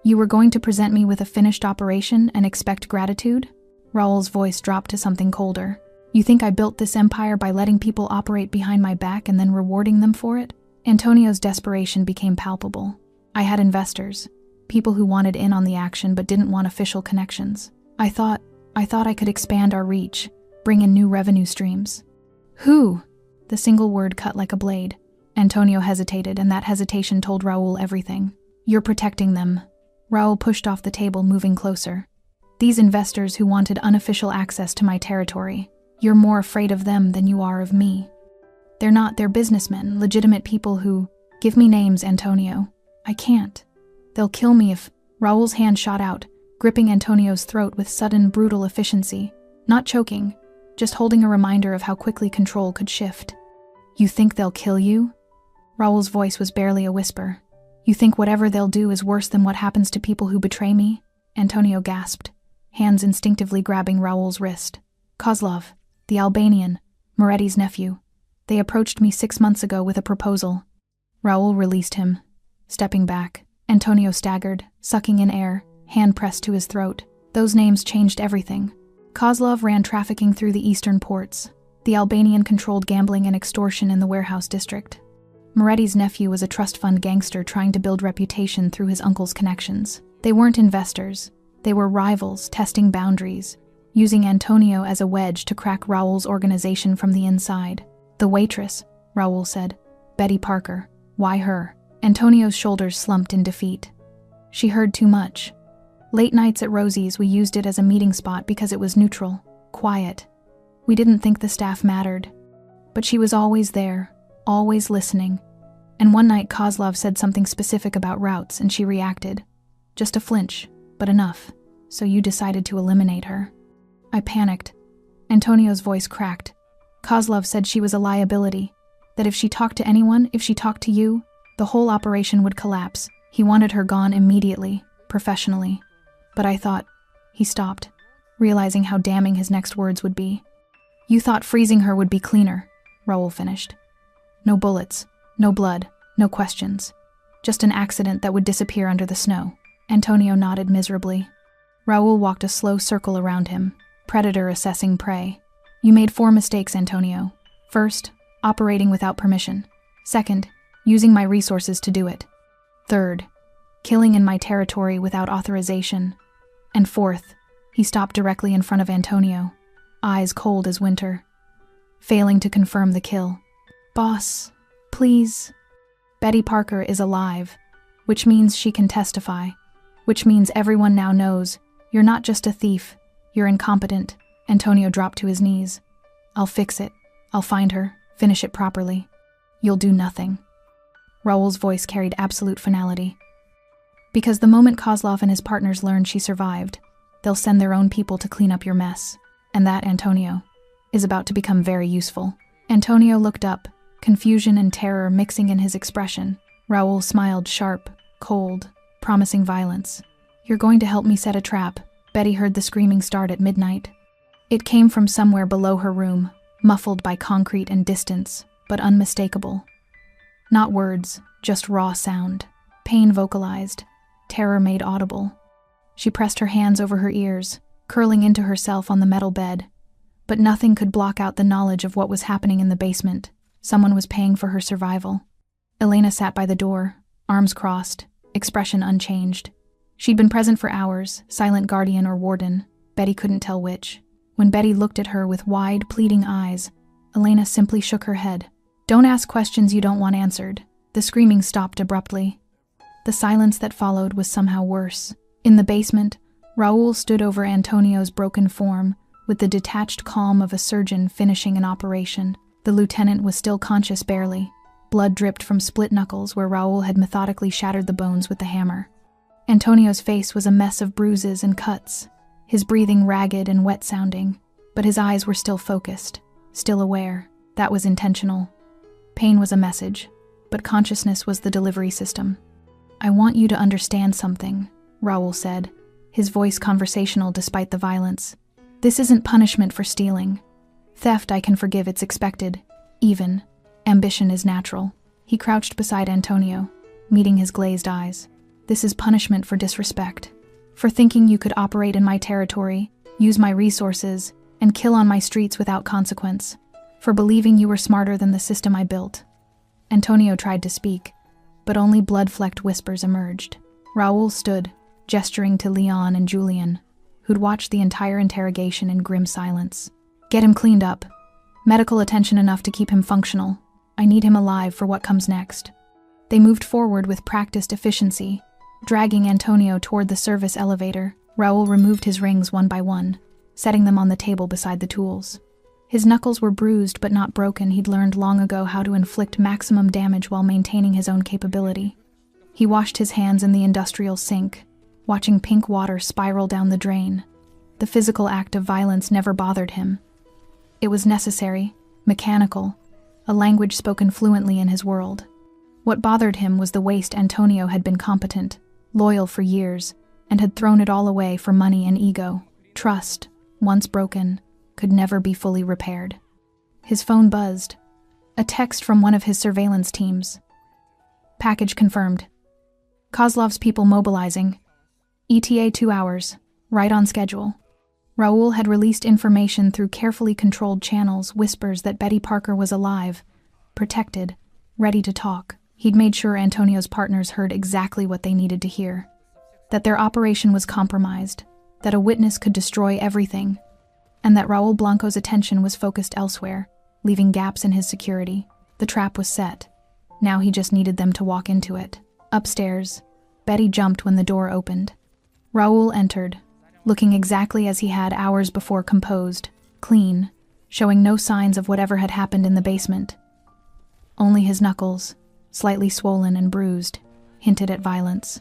Speaker 1: You were going to present me with a finished operation and expect gratitude?" Raul's voice dropped to something colder. "You think I built this empire by letting people operate behind my back and then rewarding them for it?" Antonio's desperation became palpable. "I had investors, people who wanted in on the action but didn't want official connections. I thought I could expand our reach, bring in new revenue streams." "Who?" The single word cut like a blade. Antonio hesitated, and that hesitation told Raul everything. "You're protecting them." Raul pushed off the table, moving closer. "These investors who wanted unofficial access to my territory. You're more afraid of them than you are of me. They're businessmen, legitimate people who—" "Give me names, Antonio." "I can't. They'll kill me if—" Raul's hand shot out, gripping Antonio's throat with sudden, brutal efficiency. Not choking, just holding a reminder of how quickly control could shift. "You think they'll kill you?" Raul's voice was barely a whisper. "You think whatever they'll do is worse than what happens to people who betray me?" Antonio gasped, hands instinctively grabbing Raul's wrist. "Kozlov, the Albanian, Moretti's nephew. They approached me 6 months ago with a proposal." Raul released him. Stepping back, Antonio staggered, sucking in air, hand pressed to his throat. Those names changed everything. Kozlov ran trafficking through the eastern ports. The Albanian controlled gambling and extortion in the warehouse district. Moretti's nephew was a trust fund gangster trying to build reputation through his uncle's connections. They weren't investors. They were rivals testing boundaries, using Antonio as a wedge to crack Raúl's organization from the inside. The waitress, Raúl said. Betty Parker. Why her? Antonio's shoulders slumped in defeat. She heard too much. Late nights at Rosie's, we used it as a meeting spot because it was neutral, quiet. We didn't think the staff mattered. But she was always there, always listening. And one night Kozlov said something specific about routes and she reacted. Just a flinch, but enough. So you decided to eliminate her. I panicked. Antonio's voice cracked. Kozlov said she was a liability, that if she talked to anyone, if she talked to you, the whole operation would collapse. He wanted her gone immediately, professionally. But I thought... He stopped, realizing how damning his next words would be. You thought freezing her would be cleaner, Raúl finished. No bullets, no blood, no questions. Just an accident that would disappear under the snow. Antonio nodded miserably. Raúl walked a slow circle around him, predator assessing prey. You made 4 mistakes, Antonio. First, operating without permission. Second, using my resources to do it. Third, killing in my territory without authorization. And fourth, he stopped directly in front of Antonio, eyes cold as winter, failing to confirm the kill. Boss, please. Betty Parker is alive, which means she can testify, which means everyone now knows you're not just a thief, you're incompetent. Antonio dropped to his knees. I'll fix it. I'll find her, finish it properly. You'll do nothing. Raúl's voice carried absolute finality. Because the moment Kozlov and his partners learn she survived, they'll send their own people to clean up your mess. And that, Antonio, is about to become very useful. Antonio looked up, confusion and terror mixing in his expression. Raúl smiled sharp, cold, promising violence. You're going to help me set a trap. Betty heard the screaming start at midnight. It came from somewhere below her room, muffled by concrete and distance, but unmistakable. Not words, just raw sound. Pain vocalized, terror made audible. She pressed her hands over her ears, curling into herself on the metal bed. But nothing could block out the knowledge of what was happening in the basement. Someone was paying for her survival. Elena sat by the door, arms crossed, expression unchanged. She'd been present for hours, silent guardian or warden. Betty couldn't tell which. When Betty looked at her with wide, pleading eyes, Elena simply shook her head. Don't ask questions you don't want answered. The screaming stopped abruptly. The silence that followed was somehow worse. In the basement, Raúl stood over Antonio's broken form, with the detached calm of a surgeon finishing an operation. The lieutenant was still conscious barely. Blood dripped from split knuckles where Raúl had methodically shattered the bones with the hammer. Antonio's face was a mess of bruises and cuts, his breathing ragged and wet-sounding, but his eyes were still focused, still aware. That was intentional. Pain was a message, but consciousness was the delivery system. I want you to understand something, Raúl said, his voice conversational despite the violence. This isn't punishment for stealing. Theft I can forgive, it's expected. Even. Ambition is natural. He crouched beside Antonio, meeting his glazed eyes. This is punishment for disrespect. For thinking you could operate in my territory, use my resources, and kill on my streets without consequence. For believing you were smarter than the system I built. Antonio tried to speak, but only blood-flecked whispers emerged. Raúl stood, gesturing to Leon and Julian, who'd watched the entire interrogation in grim silence. Get him cleaned up. Medical attention enough to keep him functional. I need him alive for what comes next. They moved forward with practiced efficiency, dragging Antonio toward the service elevator. Raúl removed his rings one by one, setting them on the table beside the tools. His knuckles were bruised but not broken. He'd learned long ago how to inflict maximum damage while maintaining his own capability. He washed his hands in the industrial sink, watching pink water spiral down the drain. The physical act of violence never bothered him. It was necessary, mechanical, a language spoken fluently in his world. What bothered him was the waste. Antonio had been competent, loyal for years, and had thrown it all away for money and ego. Trust, once broken, could never be fully repaired. His phone buzzed. A text from one of his surveillance teams. Package confirmed. Kozlov's people mobilizing. ETA 2 hours, right on schedule. Raoul had released information through carefully controlled channels, whispers that Betty Parker was alive, protected, ready to talk. He'd made sure Antonio's partners heard exactly what they needed to hear. That their operation was compromised, that a witness could destroy everything, and that Raul Blanco's attention was focused elsewhere, leaving gaps in his security. The trap was set. Now he just needed them to walk into it. Upstairs, Betty jumped when the door opened. Raul entered, looking exactly as he had hours before, composed, clean, showing no signs of whatever had happened in the basement. Only his knuckles, slightly swollen and bruised, hinted at violence.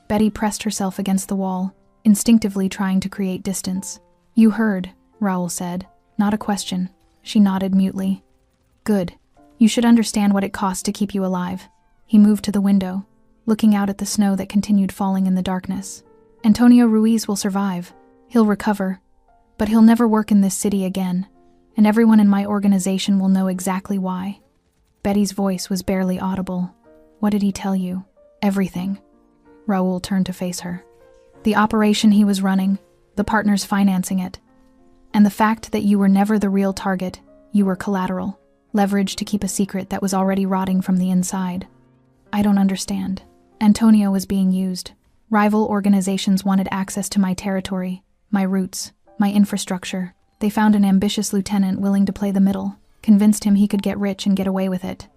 Speaker 1: Betty pressed herself against the wall, instinctively trying to create distance. "You heard," Raoul said. "Not a question." She nodded mutely. "Good. You should understand what it costs to keep you alive." He moved to the window, looking out at the snow that continued falling in the darkness. "Antonio Ruiz will survive. He'll recover. But he'll never work in this city again, and everyone in my organization will know exactly why." Betty's voice was barely audible. "What did he tell you?" "Everything." Raoul turned to face her. "The operation he was running, the partners financing it, and the fact that you were never the real target, you were collateral, leverage to keep a secret that was already rotting from the inside." "I don't understand." "Antonio was being used. Rival organizations wanted access to my territory, my roots, my infrastructure. They found an ambitious lieutenant willing to play the middle, convinced him he could get rich and get away with it."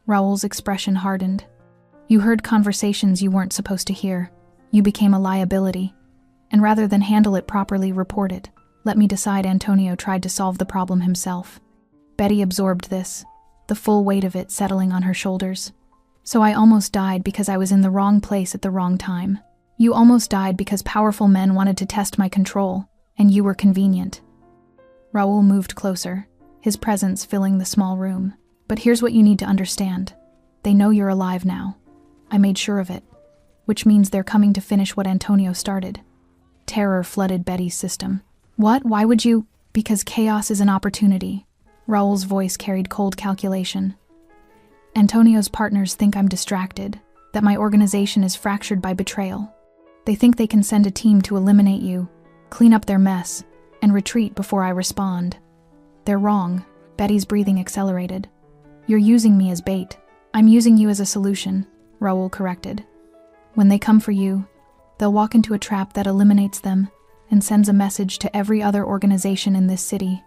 Speaker 1: Raoul's expression hardened. "You heard conversations you weren't supposed to hear. You became a liability. And rather than handle it properly, report it. Let me decide Antonio tried to solve the problem himself." Betty absorbed this, the full weight of it settling on her shoulders. "So I almost died because I was in the wrong place at the wrong time. You almost died because powerful men wanted to test my control, and you were convenient." Raoul moved closer, his presence filling the small room. "But here's what you need to understand. They know you're alive now. I made sure of it, which means they're coming to finish what Antonio started." Terror flooded Betty's system. "What? Why would you?" "Because chaos is an opportunity." Raoul's voice carried cold calculation. "Antonio's partners think I'm distracted, that my organization is fractured by betrayal. They think they can send a team to eliminate you, clean up their mess, and retreat before I respond. They're wrong." Betty's breathing accelerated. "You're using me as bait." "I'm using you as a solution," Raoul corrected. "When they come for you, they'll walk into a trap that eliminates them and sends a message to every other organization in this city.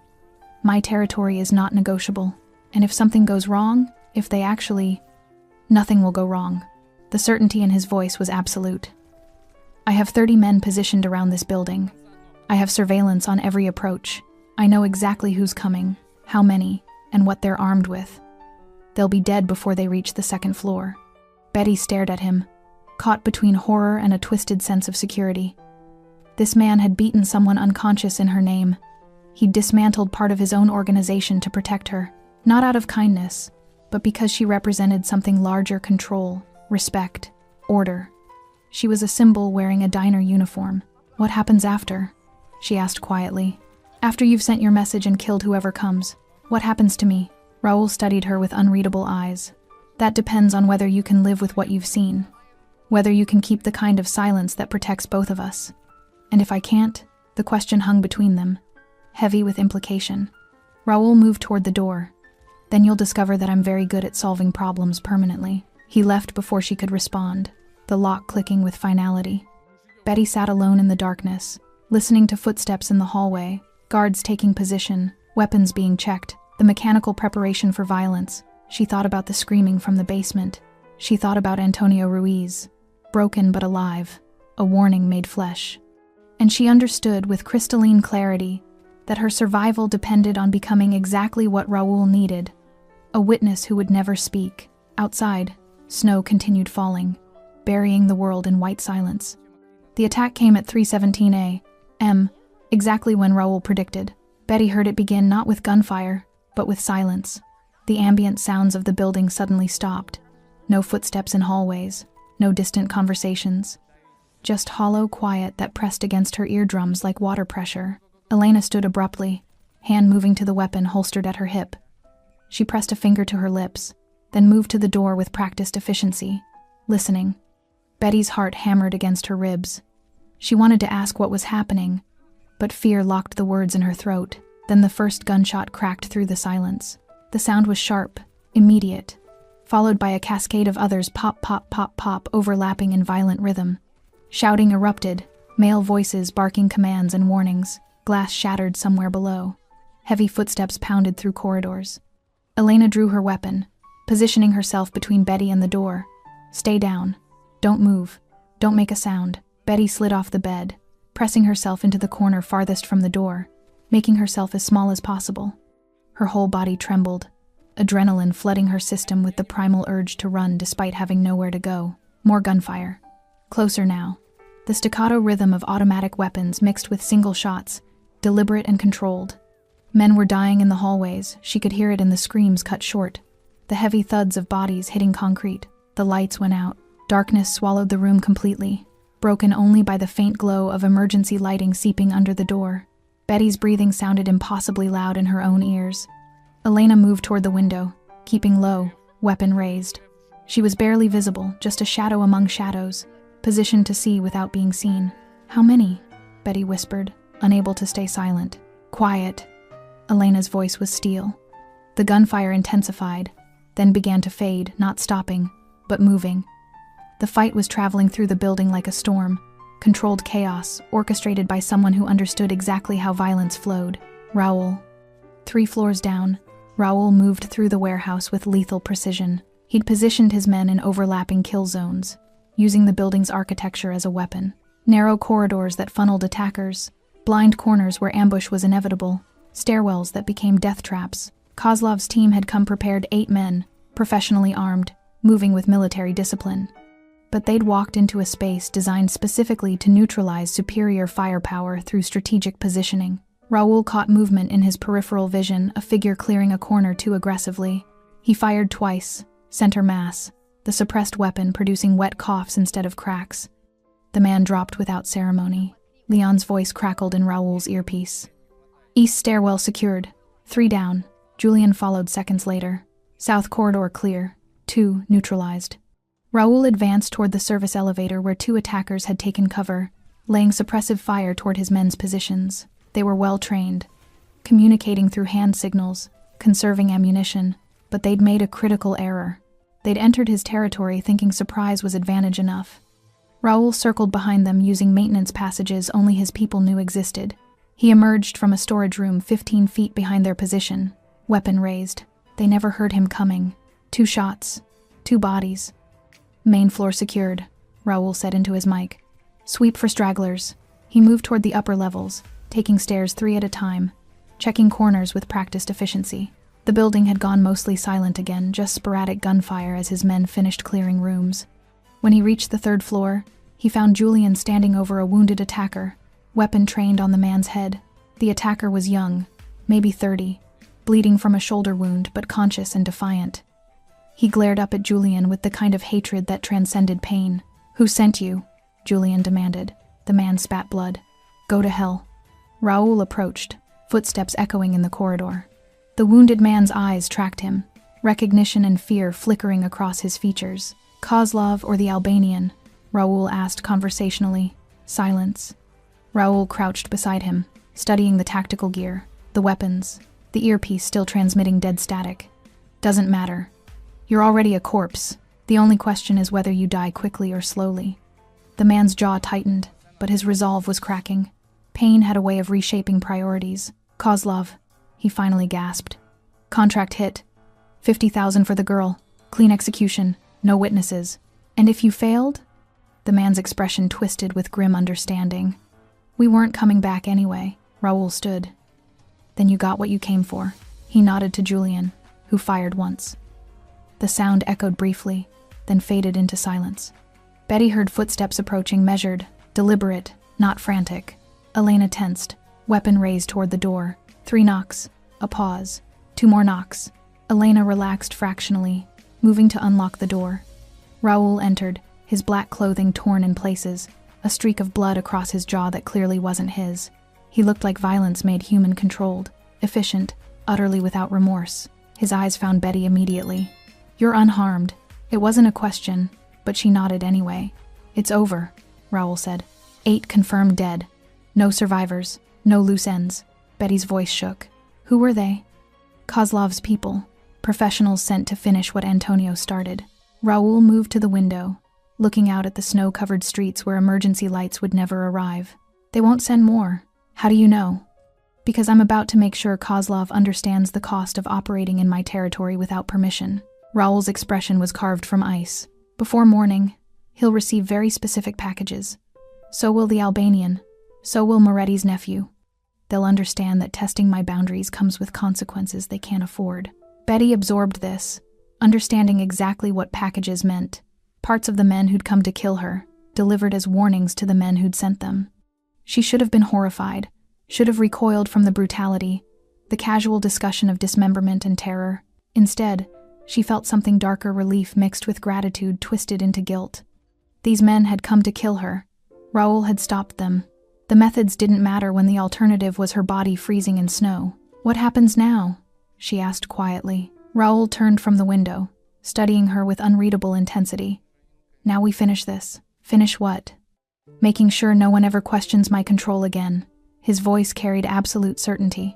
Speaker 1: My territory is not negotiable, and if something goes wrong, if they actually... nothing will go wrong." The certainty in his voice was absolute. "I have 30 men positioned around this building. I have surveillance on every approach. I know exactly who's coming, how many, and what they're armed with. They'll be dead before they reach the second floor." Betty stared at him, caught between horror and a twisted sense of security. This man had beaten someone unconscious in her name. He'd dismantled part of his own organization to protect her, not out of kindness, but because she represented something larger: control, respect, order. She was a symbol wearing a diner uniform. "What happens after?" she asked quietly. "After you've sent your message and killed whoever comes, what happens to me?" Raoul studied her with unreadable eyes. "That depends on whether you can live with what you've seen, whether you can keep the kind of silence that protects both of us. And if I can't," the question hung between them, heavy with implication. Raoul moved toward the door. "Then you'll discover that I'm very good at solving problems permanently." He left before she could respond, the lock clicking with finality. Betty sat alone in the darkness, listening to footsteps in the hallway, guards taking position, weapons being checked, the mechanical preparation for violence. She thought about the screaming from the basement. She thought about Antonio Ruiz, broken but alive, a warning made flesh. And she understood with crystalline clarity that her survival depended on becoming exactly what Raoul needed: a witness who would never speak. Outside, snow continued falling, burying the world in white silence. The attack came at 3:17 a.m., exactly when Raoul predicted. Betty heard it begin not with gunfire, but with silence. The ambient sounds of the building suddenly stopped. No footsteps in hallways, no distant conversations. Just hollow quiet that pressed against her eardrums like water pressure. Elena stood abruptly, hand moving to the weapon holstered at her hip. She pressed a finger to her lips, then moved to the door with practiced efficiency, listening. Betty's heart hammered against her ribs. She wanted to ask what was happening, but fear locked the words in her throat. Then the first gunshot cracked through the silence. The sound was sharp, immediate, followed by a cascade of others, pop, pop, pop, pop, overlapping in violent rhythm. Shouting erupted, male voices barking commands and warnings. Glass shattered somewhere below. Heavy footsteps pounded through corridors. Elena drew her weapon, positioning herself between Betty and the door. "Stay down. Don't move. Don't make a sound." Betty slid off the bed, pressing herself into the corner farthest from the door, making herself as small as possible. Her whole body trembled, adrenaline flooding her system with the primal urge to run despite having nowhere to go. More gunfire. Closer now. The staccato rhythm of automatic weapons mixed with single shots, deliberate and controlled. Men were dying in the hallways. She could hear it in the screams cut short. The heavy thuds of bodies hitting concrete. The lights went out. Darkness swallowed the room completely, broken only by the faint glow of emergency lighting seeping under the door. Betty's breathing sounded impossibly loud in her own ears. Elena moved toward the window, keeping low, weapon raised. She was barely visible, just a shadow among shadows, positioned to see without being seen. "How many?" Betty whispered, unable to stay silent. "Quiet." Elena's voice was steel. The gunfire intensified, then began to fade, not stopping, but moving. The fight was traveling through the building like a storm, controlled chaos, orchestrated by someone who understood exactly how violence flowed. Raoul. 3 floors down, Raoul moved through the warehouse with lethal precision. He'd positioned his men in overlapping kill zones, using the building's architecture as a weapon. Narrow corridors that funneled attackers, blind corners where ambush was inevitable, stairwells that became death traps. Kozlov's team had come prepared, 8 men, professionally armed, moving with military discipline. But they'd walked into a space designed specifically to neutralize superior firepower through strategic positioning. Raoul caught movement in his peripheral vision, a figure clearing a corner too aggressively. He fired twice, center mass, the suppressed weapon producing wet coughs instead of cracks. The man dropped without ceremony. Leon's voice crackled in Raoul's earpiece. "East stairwell secured. 3 down." Julian followed seconds later. "South corridor clear. 2 neutralized." Raoul advanced toward the service elevator where 2 attackers had taken cover, laying suppressive fire toward his men's positions. They were well trained, communicating through hand signals, conserving ammunition, but they'd made a critical error. They'd entered his territory thinking surprise was advantage enough. Raoul circled behind them using maintenance passages only his people knew existed. He emerged from a storage room 15 feet behind their position, weapon raised. They never heard him coming. 2 shots, 2 bodies. "Main floor secured," Raoul said into his mic. "Sweep for stragglers." He moved toward the upper levels, taking stairs 3 at a time, checking corners with practiced efficiency. The building had gone mostly silent again, just sporadic gunfire as his men finished clearing rooms. When he reached the 3rd floor, he found Julian standing over a wounded attacker, weapon trained on the man's head. The attacker was young, maybe 30, bleeding from a shoulder wound but conscious and defiant. He glared up at Julian with the kind of hatred that transcended pain. "Who sent you?" Julian demanded. The man spat blood. "Go to hell." Raoul approached, footsteps echoing in the corridor. The wounded man's eyes tracked him, recognition and fear flickering across his features. "Kozlov or the Albanian?" Raoul asked conversationally. Silence. Raoul crouched beside him, studying the tactical gear, the weapons, the earpiece still transmitting dead static. "Doesn't matter. You're already a corpse. The only question is whether you die quickly or slowly." The man's jaw tightened, but his resolve was cracking. Pain had a way of reshaping priorities. "Kozlov," he finally gasped. "Contract hit. 50,000 for the girl. Clean execution. No witnesses. And if you failed?" The man's expression twisted with grim understanding. "We weren't coming back anyway." Raoul stood. "Then you got what you came for." He nodded to Julian, who fired once. The sound echoed briefly, then faded into silence. Betty heard footsteps approaching, measured, deliberate, not frantic. Elena tensed, weapon raised toward the door. 3 knocks, a pause, 2 more knocks. Elena relaxed fractionally, moving to unlock the door. Raoul entered, his black clothing torn in places, a streak of blood across his jaw that clearly wasn't his. He looked like violence made human-controlled, efficient, utterly without remorse. His eyes found Betty immediately. "You're unharmed." It wasn't a question, but she nodded anyway. "It's over," Raoul said. 8 confirmed dead. No survivors. No loose ends. Betty's voice shook. Who were they? Kozlov's people, professionals sent to finish what Antonio started. Raoul moved to the window, looking out at the snow-covered streets where emergency lights would never arrive. They won't send more. How do you know? Because I'm about to make sure Kozlov understands the cost of operating in my territory without permission. Raoul's expression was carved from ice. Before morning, he'll receive very specific packages. So will the Albanian. So will Moretti's nephew. They'll understand that testing my boundaries comes with consequences they can't afford. Betty absorbed this, understanding exactly what packages meant. Parts of the men who'd come to kill her, delivered as warnings to the men who'd sent them. She should have been horrified, should have recoiled from the brutality, the casual discussion of dismemberment and terror. Instead, she felt something darker relief mixed with gratitude twisted into guilt. These men had come to kill her. Raoul had stopped them. The methods didn't matter when the alternative was her body freezing in snow. What happens now? She asked quietly. Raoul turned from the window, studying her with unreadable intensity. Now we finish this. Finish what? Making sure no one ever questions my control again. His voice carried absolute certainty.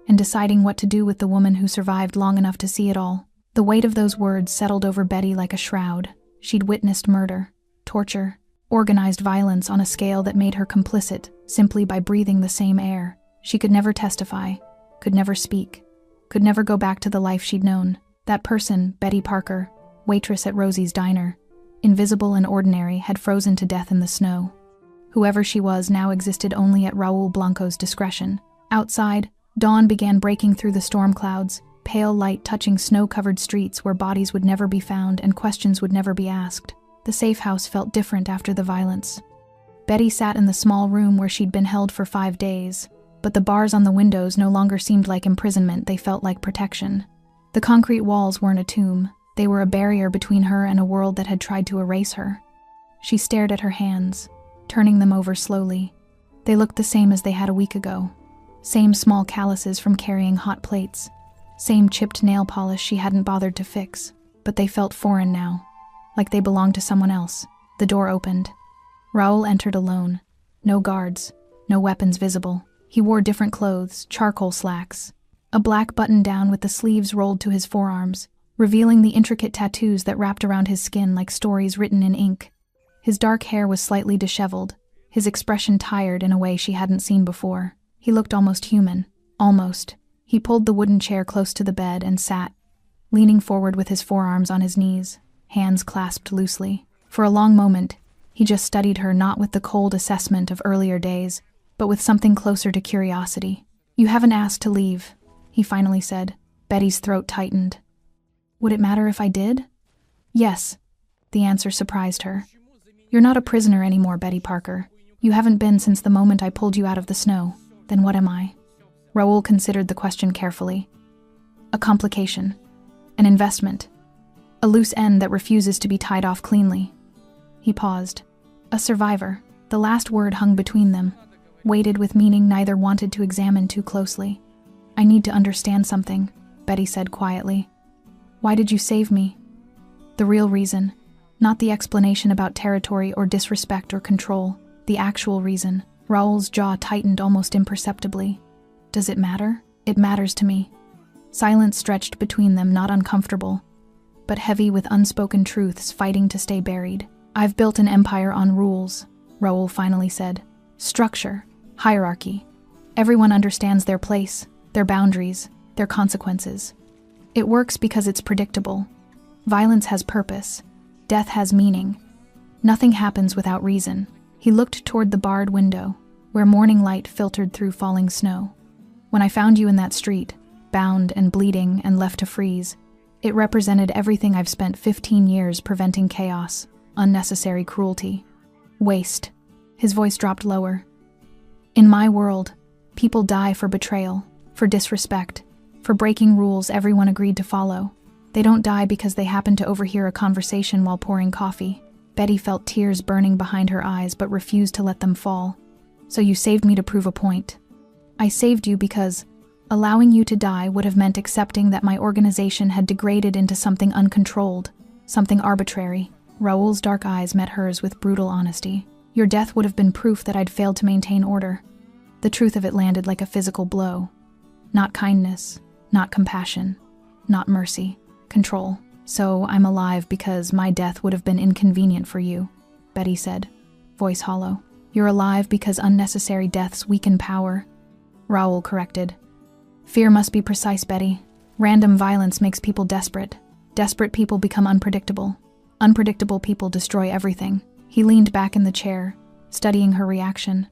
Speaker 1: And deciding what to do with the woman who survived long enough to see it all. The weight of those words settled over Betty like a shroud. She'd witnessed murder, torture, organized violence on a scale that made her complicit simply by breathing the same air. She could never testify, could never speak, could never go back to the life she'd known. That person, Betty Parker, waitress at Rosie's diner, invisible and ordinary, had frozen to death in the snow. Whoever she was now existed only at Raoul Blanco's discretion. Outside, dawn began breaking through the storm clouds, pale light touching snow-covered streets where bodies would never be found and questions would never be asked. The safe house felt different after the violence. Betty sat in the small room where she'd been held for 5 days, but the bars on the windows no longer seemed like imprisonment, they felt like protection. The concrete walls weren't a tomb, they were a barrier between her and a world that had tried to erase her. She stared at her hands, turning them over slowly. They looked the same as they had a week ago. Same small calluses from carrying hot plates. Same chipped nail polish she hadn't bothered to fix, but they felt foreign now. Like they belonged to someone else. The door opened. Raoul entered alone. No guards, no weapons visible. He wore different clothes, charcoal slacks, a black button-down with the sleeves rolled to his forearms, revealing the intricate tattoos that wrapped around his skin like stories written in ink. His dark hair was slightly disheveled, his expression tired in a way she hadn't seen before. He looked almost human. Almost. He pulled the wooden chair close to the bed and sat, leaning forward with his forearms on his knees, hands clasped loosely. For a long moment, he just studied her, not with the cold assessment of earlier days, but with something closer to curiosity. "You haven't asked to leave," he finally said. Betty's throat tightened. "Would it matter if I did?" "Yes." The answer surprised her. "You're not a prisoner anymore, Betty Parker. You haven't been since the moment I pulled you out of the snow. Then what am I?" Raoul considered the question carefully. "A complication. An investment. A loose end that refuses to be tied off cleanly." He paused. "A survivor." The last word hung between them, weighted with meaning neither wanted to examine too closely. "I need to understand something," Betty said quietly. "Why did you save me?" The real reason, not the explanation about territory or disrespect or control, the actual reason. Raoul's jaw tightened almost imperceptibly. "Does it matter?" "It matters to me." Silence stretched between them, not uncomfortable, but heavy with unspoken truths fighting to stay buried. "I've built an empire on rules," Raoul finally said. "Structure, hierarchy. Everyone understands their place, their boundaries, their consequences. It works because it's predictable. Violence has purpose. Death has meaning. Nothing happens without reason." He looked toward the barred window, where morning light filtered through falling snow. "When I found you in that street, bound and bleeding and left to freeze, it represented everything I've spent 15 years preventing: chaos, unnecessary cruelty, waste." His voice dropped lower. "In my world, people die for betrayal, for disrespect, for breaking rules everyone agreed to follow. They don't die because they happen to overhear a conversation while pouring coffee." Betty felt tears burning behind her eyes but refused to let them fall. "So you saved me to prove a point." "I saved you because allowing you to die would have meant accepting that my organization had degraded into something uncontrolled, something arbitrary." Raoul's dark eyes met hers with brutal honesty. "Your death would have been proof that I'd failed to maintain order. The truth of it landed like a physical blow. Not kindness, not compassion, not mercy. Control. So I'm alive because my death would have been inconvenient for you, Betty said, voice hollow. You're alive because unnecessary deaths weaken power, Raoul corrected. Fear must be precise, Betty. Random violence makes people desperate. Desperate people become unpredictable. Unpredictable people destroy everything. He leaned back in the chair, studying her reaction.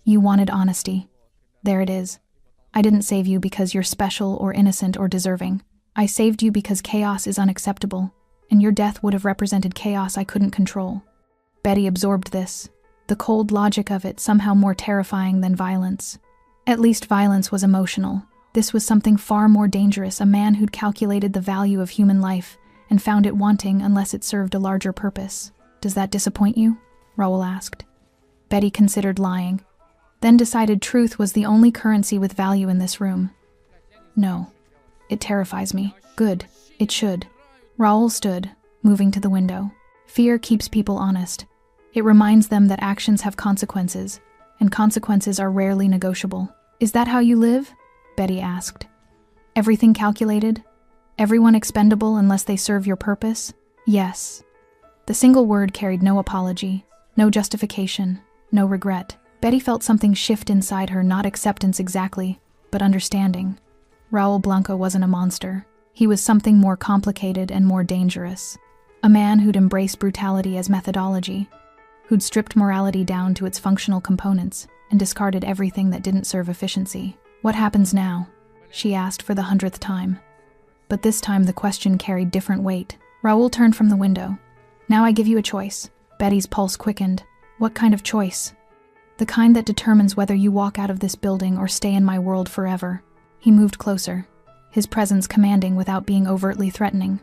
Speaker 1: You wanted honesty. There it is. I didn't save you because you're special or innocent or deserving. I saved you because chaos is unacceptable, and your death would have represented chaos I couldn't control. Betty absorbed this, the cold logic of it somehow more terrifying than violence. At least violence was emotional. This was something far more dangerous, a man who'd calculated the value of human life and found it wanting unless it served a larger purpose. Does that disappoint you? Raoul asked. Betty considered lying, then decided truth was the only currency with value in this room. No. It terrifies me. Good. It should. Raoul stood, moving to the window. Fear keeps people honest. It reminds them that actions have consequences, and consequences are rarely negotiable. Is that how you live? Betty asked. Everything calculated? Everyone expendable unless they serve your purpose? Yes. The single word carried no apology, no justification, no regret. Betty felt something shift inside her, not acceptance exactly, but understanding. Raoul Blanco wasn't a monster. He was something more complicated and more dangerous. A man who'd embraced brutality as methodology, who'd stripped morality down to its functional components and discarded everything that didn't serve efficiency. What happens now? She asked for the 100th time. But this time the question carried different weight. Raoul turned from the window. Now I give you a choice. Betty's pulse quickened. What kind of choice? The kind that determines whether you walk out of this building or stay in my world forever. He moved closer, his presence commanding without being overtly threatening.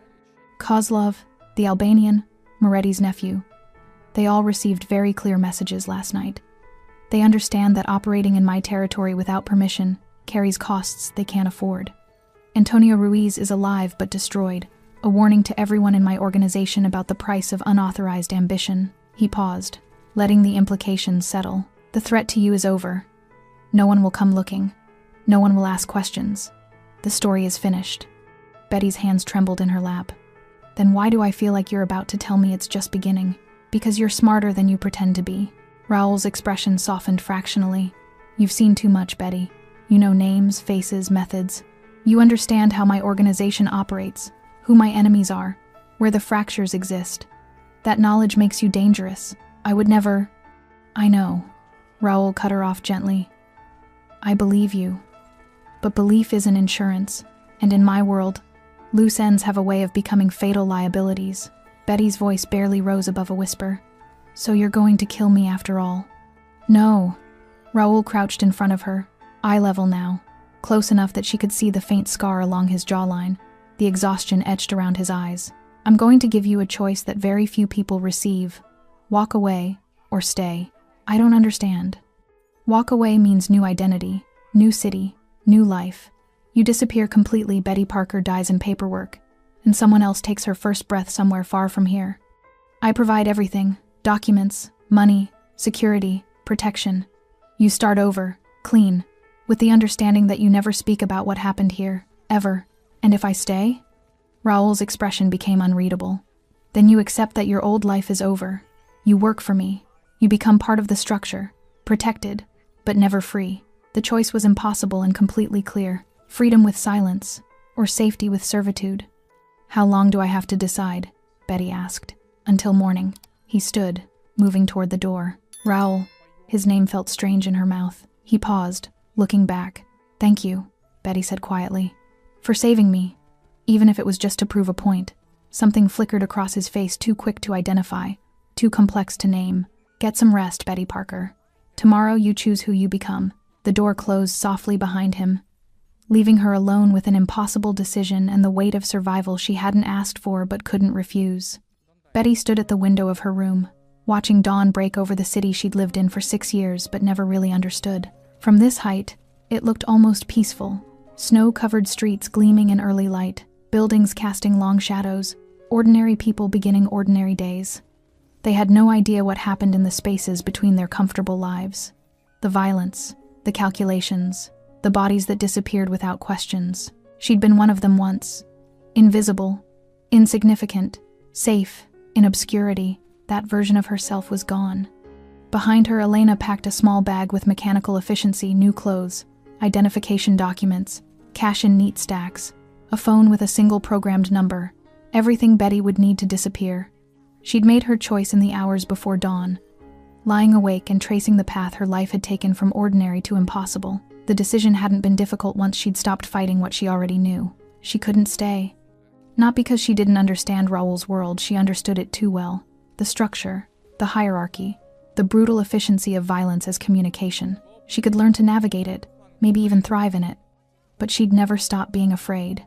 Speaker 1: Kozlov, the Albanian, Moretti's nephew. They all received very clear messages last night. They understand that operating in my territory without permission carries costs they can't afford. Antonio Ruiz is alive but destroyed, a warning to everyone in my organization about the price of unauthorized ambition. He paused, letting the implications settle. The threat to you is over. No one will come looking. No one will ask questions. The story is finished. Betty's hands trembled in her lap. Then why do I feel like you're about to tell me it's just beginning? Because you're smarter than you pretend to be. Raoul's expression softened fractionally. You've seen too much, Betty. You know names, faces, methods. You understand how my organization operates, who my enemies are, where the fractures exist. That knowledge makes you dangerous. I would never... I know. Raoul cut her off gently. I believe you. But belief isn't insurance, and in my world, loose ends have a way of becoming fatal liabilities. Betty's voice barely rose above a whisper. So you're going to kill me after all? No. Raoul crouched in front of her, eye level now, close enough that she could see the faint scar along his jawline, the exhaustion etched around his eyes. I'm going to give you a choice that very few people receive. Walk away, or stay. I don't understand. Walk away means new identity, new city, new life. You disappear completely. Betty Parker dies in paperwork, and someone else takes her first breath somewhere far from here. I provide everything, documents, money, security, protection. You start over, clean, with the understanding that you never speak about what happened here, ever. And if I stay? Raoul's expression became unreadable. Then you accept that your old life is over. You work for me. You become part of the structure, protected, but never free. The choice was impossible and completely clear. Freedom with silence, or safety with servitude. How long do I have to decide? Betty asked. Until morning. He stood, moving toward the door. Raoul. His name felt strange in her mouth. He paused, looking back. Thank you, Betty said quietly. For saving me. Even if it was just to prove a point. Something flickered across his face, too quick to identify, too complex to name. Get some rest, Betty Parker. Tomorrow you choose who you become. The door closed softly behind him, leaving her alone with an impossible decision and the weight of survival she hadn't asked for but couldn't refuse. Betty stood at the window of her room, watching dawn break over the city she'd lived in for 6 years but never really understood. From this height, it looked almost peaceful. Snow-covered streets gleaming in early light, buildings casting long shadows, ordinary people beginning ordinary days. They had no idea what happened in the spaces between their comfortable lives. The violence, The calculations, the bodies that disappeared without questions. She'd been one of them once. Invisible, insignificant, safe, in obscurity. That version of herself was gone. Behind her, Elena packed a small bag with mechanical efficiency, new clothes, identification documents, cash in neat stacks, a phone with a single programmed number, everything Betty would need to disappear. She'd made her choice in the hours before dawn, lying awake and tracing the path her life had taken from ordinary to impossible. The decision hadn't been difficult once she'd stopped fighting what she already knew. She couldn't stay. Not because she didn't understand Raoul's world, she understood it too well. The structure, the hierarchy, the brutal efficiency of violence as communication. She could learn to navigate it, maybe even thrive in it. But she'd never stop being afraid.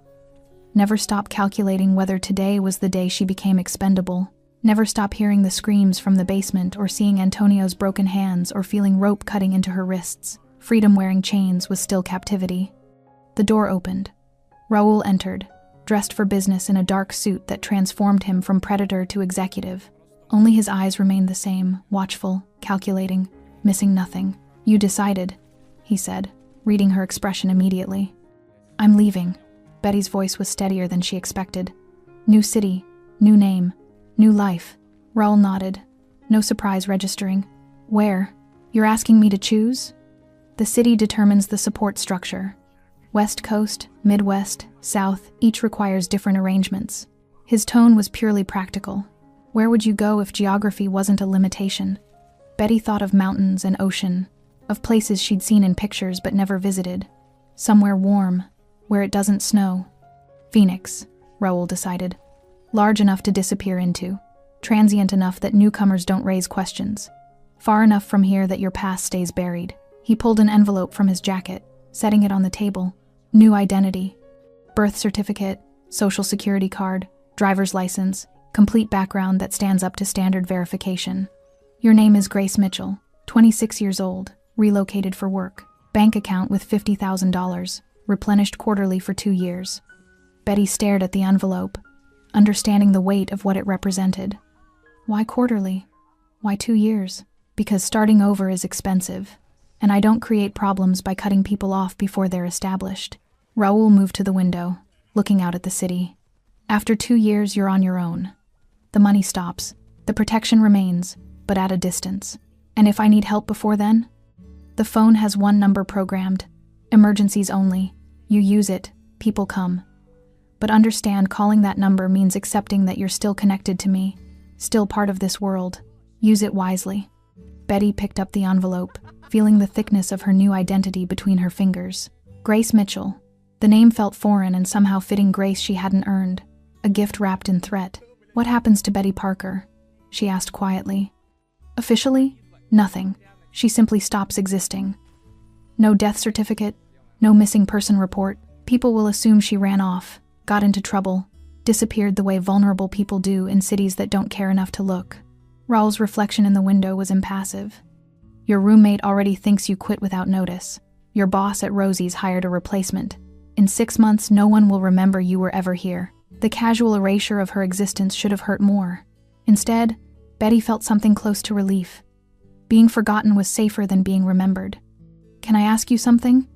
Speaker 1: Never stop calculating whether today was the day she became expendable. Never stop hearing the screams from the basement or seeing Antonio's broken hands or feeling rope cutting into her wrists. Freedom wearing chains was still captivity. The door opened. Raoul entered, dressed for business in a dark suit that transformed him from predator to executive. Only his eyes remained the same, watchful, calculating, missing nothing. "You decided," he said, reading her expression immediately. "I'm leaving." Betty's voice was steadier than she expected. "New city, new name, new life." Raoul nodded, no surprise registering. "Where? You're asking me to choose?" "The city determines the support structure. West Coast, Midwest, South, each requires different arrangements." His tone was purely practical. Where would you go if geography wasn't a limitation? Betty thought of mountains and ocean, of places she'd seen in pictures but never visited. Somewhere warm, where it doesn't snow. Phoenix, Raoul decided. Large enough to disappear into, transient enough that newcomers don't raise questions, far enough from here that your past stays buried. He pulled an envelope from his jacket, setting it on the table. New identity, birth certificate, social security card, driver's license, complete background that stands up to standard verification. Your name is Grace Mitchell, 26 years old, relocated for work, bank account with $50,000, replenished quarterly for 2 years. Betty stared at the envelope, understanding the weight of what it represented. Why quarterly? Why 2 years? Because starting over is expensive, and I don't create problems by cutting people off before they're established. Raoul moved to the window, looking out at the city. After 2 years, you're on your own. The money stops. The protection remains, but at a distance. And if I need help before then? The phone has one number programmed. Emergencies only. You use it, people come. But understand, calling that number means accepting that you're still connected to me, still part of this world. Use it wisely. Betty picked up the envelope, feeling the thickness of her new identity between her fingers. Grace Mitchell. The name felt foreign and somehow fitting grace she hadn't earned. A gift wrapped in threat. "What happens to Betty Parker?" she asked quietly. "Officially, nothing. She simply stops existing. No death certificate, no missing person report. People will assume she ran off, got into trouble, disappeared the way vulnerable people do in cities that don't care enough to look." Raoul's reflection in the window was impassive. "Your roommate already thinks you quit without notice. Your boss at Rosie's hired a replacement. In 6 months, no one will remember you were ever here." The casual erasure of her existence should have hurt more. Instead, Betty felt something close to relief. Being forgotten was safer than being remembered. "Can I ask you something?"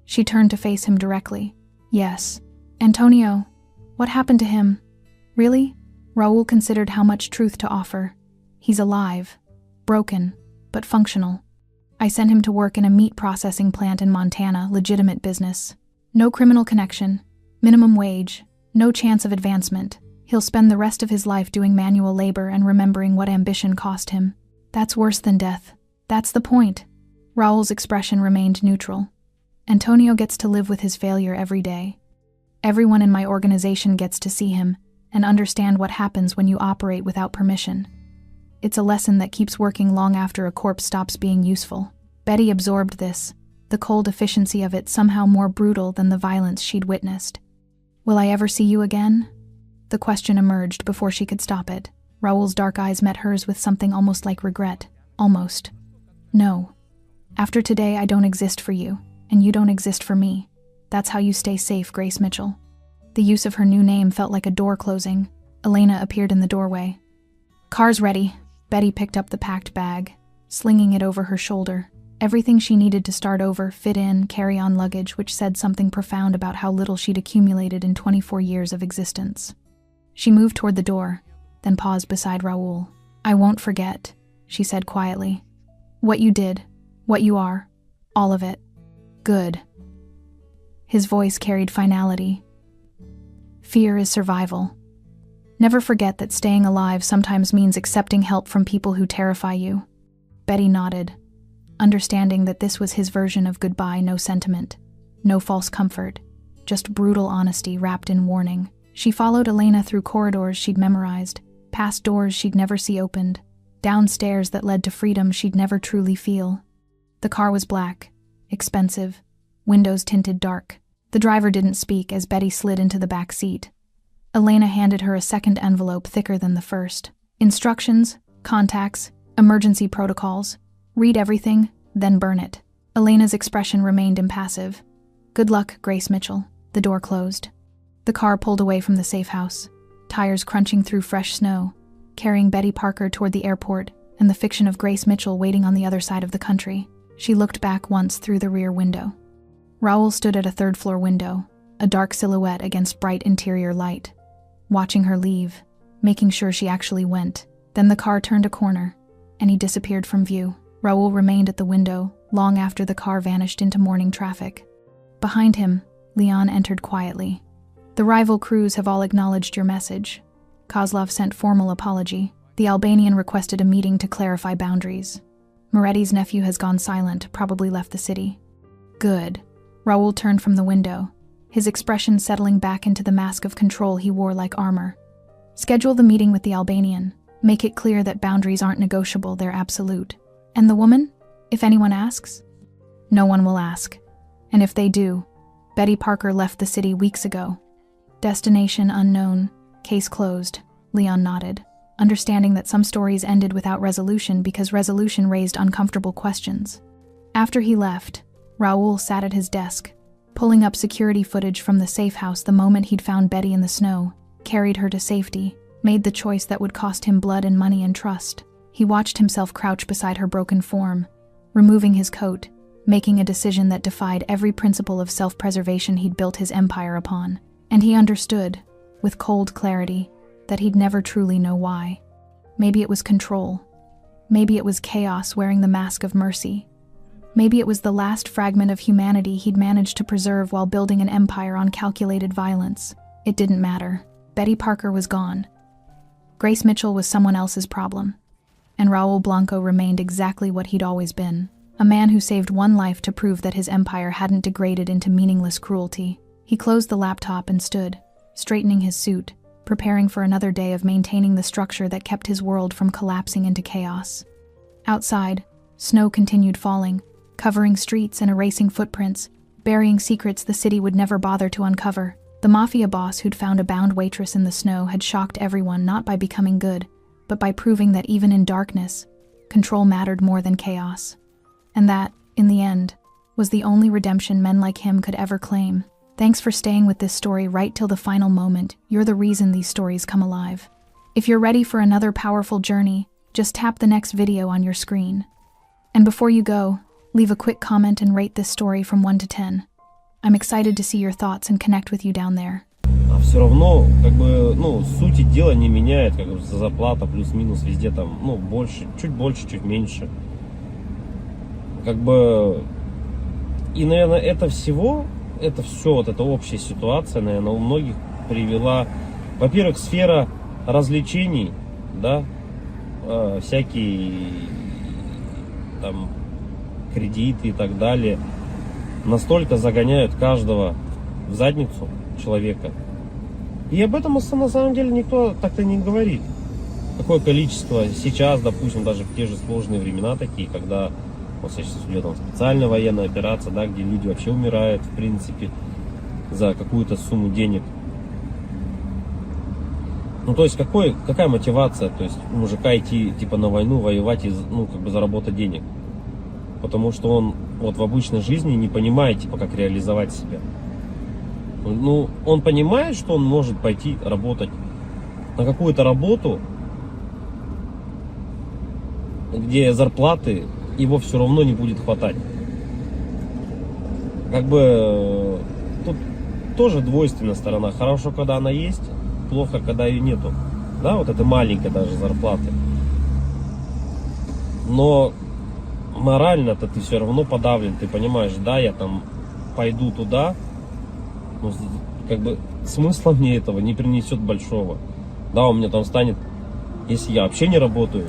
Speaker 1: She turned to face him directly. "Yes. Antonio, what happened to him?" "Really?" Raoul considered how much truth to offer. "He's alive. Broken, but functional. I sent him to work in a meat processing plant in Montana, legitimate business. No criminal connection, minimum wage, no chance of advancement. He'll spend the rest of his life doing manual labor and remembering what ambition cost him. That's worse than death. That's the point." Raoul's expression remained neutral. "Antonio gets to live with his failure every day. Everyone in my organization gets to see him and understand what happens when you operate without permission. It's a lesson that keeps working long after a corpse stops being useful." Betty absorbed this, the cold efficiency of it somehow more brutal than the violence she'd witnessed. "Will I ever see you again?" The question emerged before she could stop it. Raoul's dark eyes met hers with something almost like regret. Almost. "No. After today, I don't exist for you, and you don't exist for me. That's how you stay safe, Grace Mitchell." The use of her new name felt like a door closing. Elena appeared in the doorway. "Car's ready." Betty picked up the packed bag, slinging it over her shoulder. Everything she needed to start over, fit in, carry on luggage, which said something profound about how little she'd accumulated in 24 years of existence. She moved toward the door, then paused beside Raoul. "I won't forget," she said quietly. "What you did, what you are, all of it. Good." His voice carried finality. Fear is survival. Never forget that staying alive sometimes means accepting help from people who terrify you. Betty nodded, understanding that this was his version of goodbye, no sentiment, no false comfort, just brutal honesty wrapped in warning. She followed Elena through corridors she'd memorized, past doors she'd never see opened, down stairs that led to freedom she'd never truly feel. The car was black, expensive, windows tinted dark. The driver didn't speak as Betty slid into the back seat. Elena handed her a second envelope thicker than the first. Instructions, contacts, emergency protocols. Read everything, then burn it. Elena's expression remained impassive. "Good luck, Grace Mitchell." The door closed. The car pulled away from the safe house, tires crunching through fresh snow, carrying Betty Parker toward the airport and the fiction of Grace Mitchell waiting on the other side of the country. She looked back once through the rear window. Raoul stood at a third-floor window, a dark silhouette against bright interior light, watching her leave, making sure she actually went. Then the car turned a corner, and he disappeared from view. Raoul remained at the window long after the car vanished into morning traffic. Behind him, Leon entered quietly. "The rival crews have all acknowledged your message." Kozlov sent formal apology. The Albanian requested a meeting to clarify boundaries. Moretti's nephew has gone silent, probably left the city. "Good." Raoul turned from the window, his expression settling back into the mask of control he wore like armor. "Schedule the meeting with the Albanian. Make it clear that boundaries aren't negotiable, they're absolute. And the woman? If anyone asks?" "No one will ask. And if they do, Betty Parker left the city weeks ago." "Destination unknown. Case closed." Leon nodded, understanding that some stories ended without resolution because resolution raised uncomfortable questions. After he left, Raoul sat at his desk, pulling up security footage from the safe house the moment he'd found Betty in the snow, carried her to safety, made the choice that would cost him blood and money and trust. He watched himself crouch beside her broken form, removing his coat, making a decision that defied every principle of self-preservation he'd built his empire upon. And he understood, with cold clarity, that he'd never truly know why. Maybe it was control. Maybe it was chaos wearing the mask of mercy. Maybe it was the last fragment of humanity he'd managed to preserve while building an empire on calculated violence. It didn't matter. Betty Parker was gone. Grace Mitchell was someone else's problem. And Raoul Blanco remained exactly what he'd always been, a man who saved one life to prove that his empire hadn't degraded into meaningless cruelty. He closed the laptop and stood, straightening his suit, preparing for another day of maintaining the structure that kept his world from collapsing into chaos. Outside, snow continued falling, covering streets and erasing footprints, burying secrets the city would never bother to uncover. The Mafia boss who'd found a bound waitress in the snow had shocked everyone not by becoming good, but by proving that even in darkness, control mattered more than chaos. And that, in the end, was the only redemption men like him could ever claim. Thanks for staying with this story right till the final moment. You're the reason these stories come alive. If you're ready for another powerful journey, just tap the next video on your screen. And before you go, leave a quick comment and rate this story from 1 to 10. I'm excited to see your thoughts and connect with you down there.
Speaker 2: А все равно, как бы, сути дела не меняет, как бы зарплата плюс-минус везде там, больше, чуть меньше. Как бы, и, наверное, это все, вот эта общая ситуация, наверное, у многих привела, во-первых, сфера развлечений, да, всякие там кредиты и так далее, настолько загоняют каждого в задницу человека. И об этом на самом деле никто так-то не говорит. Какое количество сейчас, допустим, даже в те же сложные времена такие, когда вот сейчас идет там специальная военная операция, да, где люди вообще умирают, в принципе, за какую-то сумму денег. То есть какая мотивация, то есть у мужика идти типа на войну, воевать и как бы заработать денег? Потому что он вот в обычной жизни не понимает, типа, как реализовать себя. Он понимает, что он может пойти работать на какую-то работу, где зарплаты его все равно не будет хватать. Как бы тут тоже двойственная сторона. Хорошо, когда она есть, плохо, когда ее нету. Да, вот это маленькая даже зарплаты. Но морально-то ты все равно подавлен. Ты понимаешь, да, я там пойду туда, но как бы смысла мне этого не принесет большого. Да, у меня там станет, если я вообще не работаю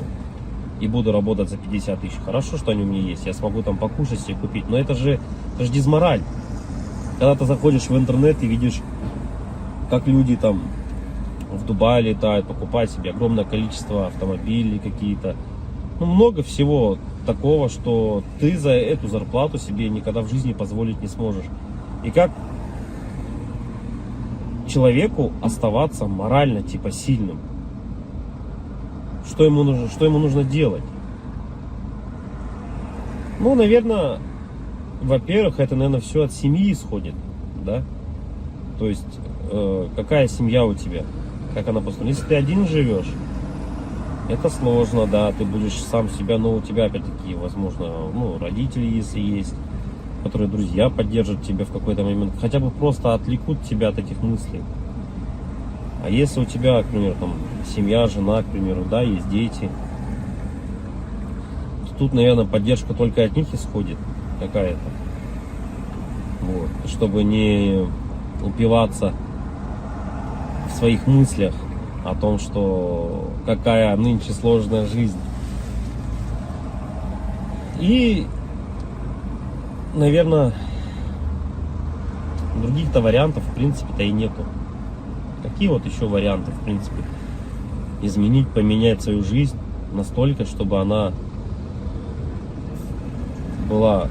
Speaker 2: и буду работать за 50 тысяч, хорошо, что они у меня есть, я смогу там покушать себе купить, но это же дизмораль. Когда ты заходишь в интернет и видишь, как люди там в Дубае летают, покупают себе огромное количество автомобилей какие-то, ну, много всего такого, что ты за эту зарплату себе никогда в жизни позволить не сможешь. И как человеку оставаться морально типа сильным? Что ему нужно делать? Ну, наверное, во-первых, это, наверное, все от семьи исходит, да? То есть, какая семья у тебя, как она построена. Если ты один живешь, это сложно, да, ты будешь сам себя, но у тебя, опять-таки, возможно, ну, родители, если есть, которые друзья поддержат тебя в какой-то момент, хотя бы просто отвлекут тебя от этих мыслей. А если у тебя, к примеру, там, семья, жена, к примеру, да, есть дети, то тут, наверное, поддержка только от них исходит какая-то. Вот. Чтобы не упиваться в своих мыслях о том, что какая нынче сложная жизнь. И, наверное, других-то вариантов, в принципе-то, и нету. Какие вот еще варианты, в принципе, изменить, поменять свою жизнь настолько, чтобы она была,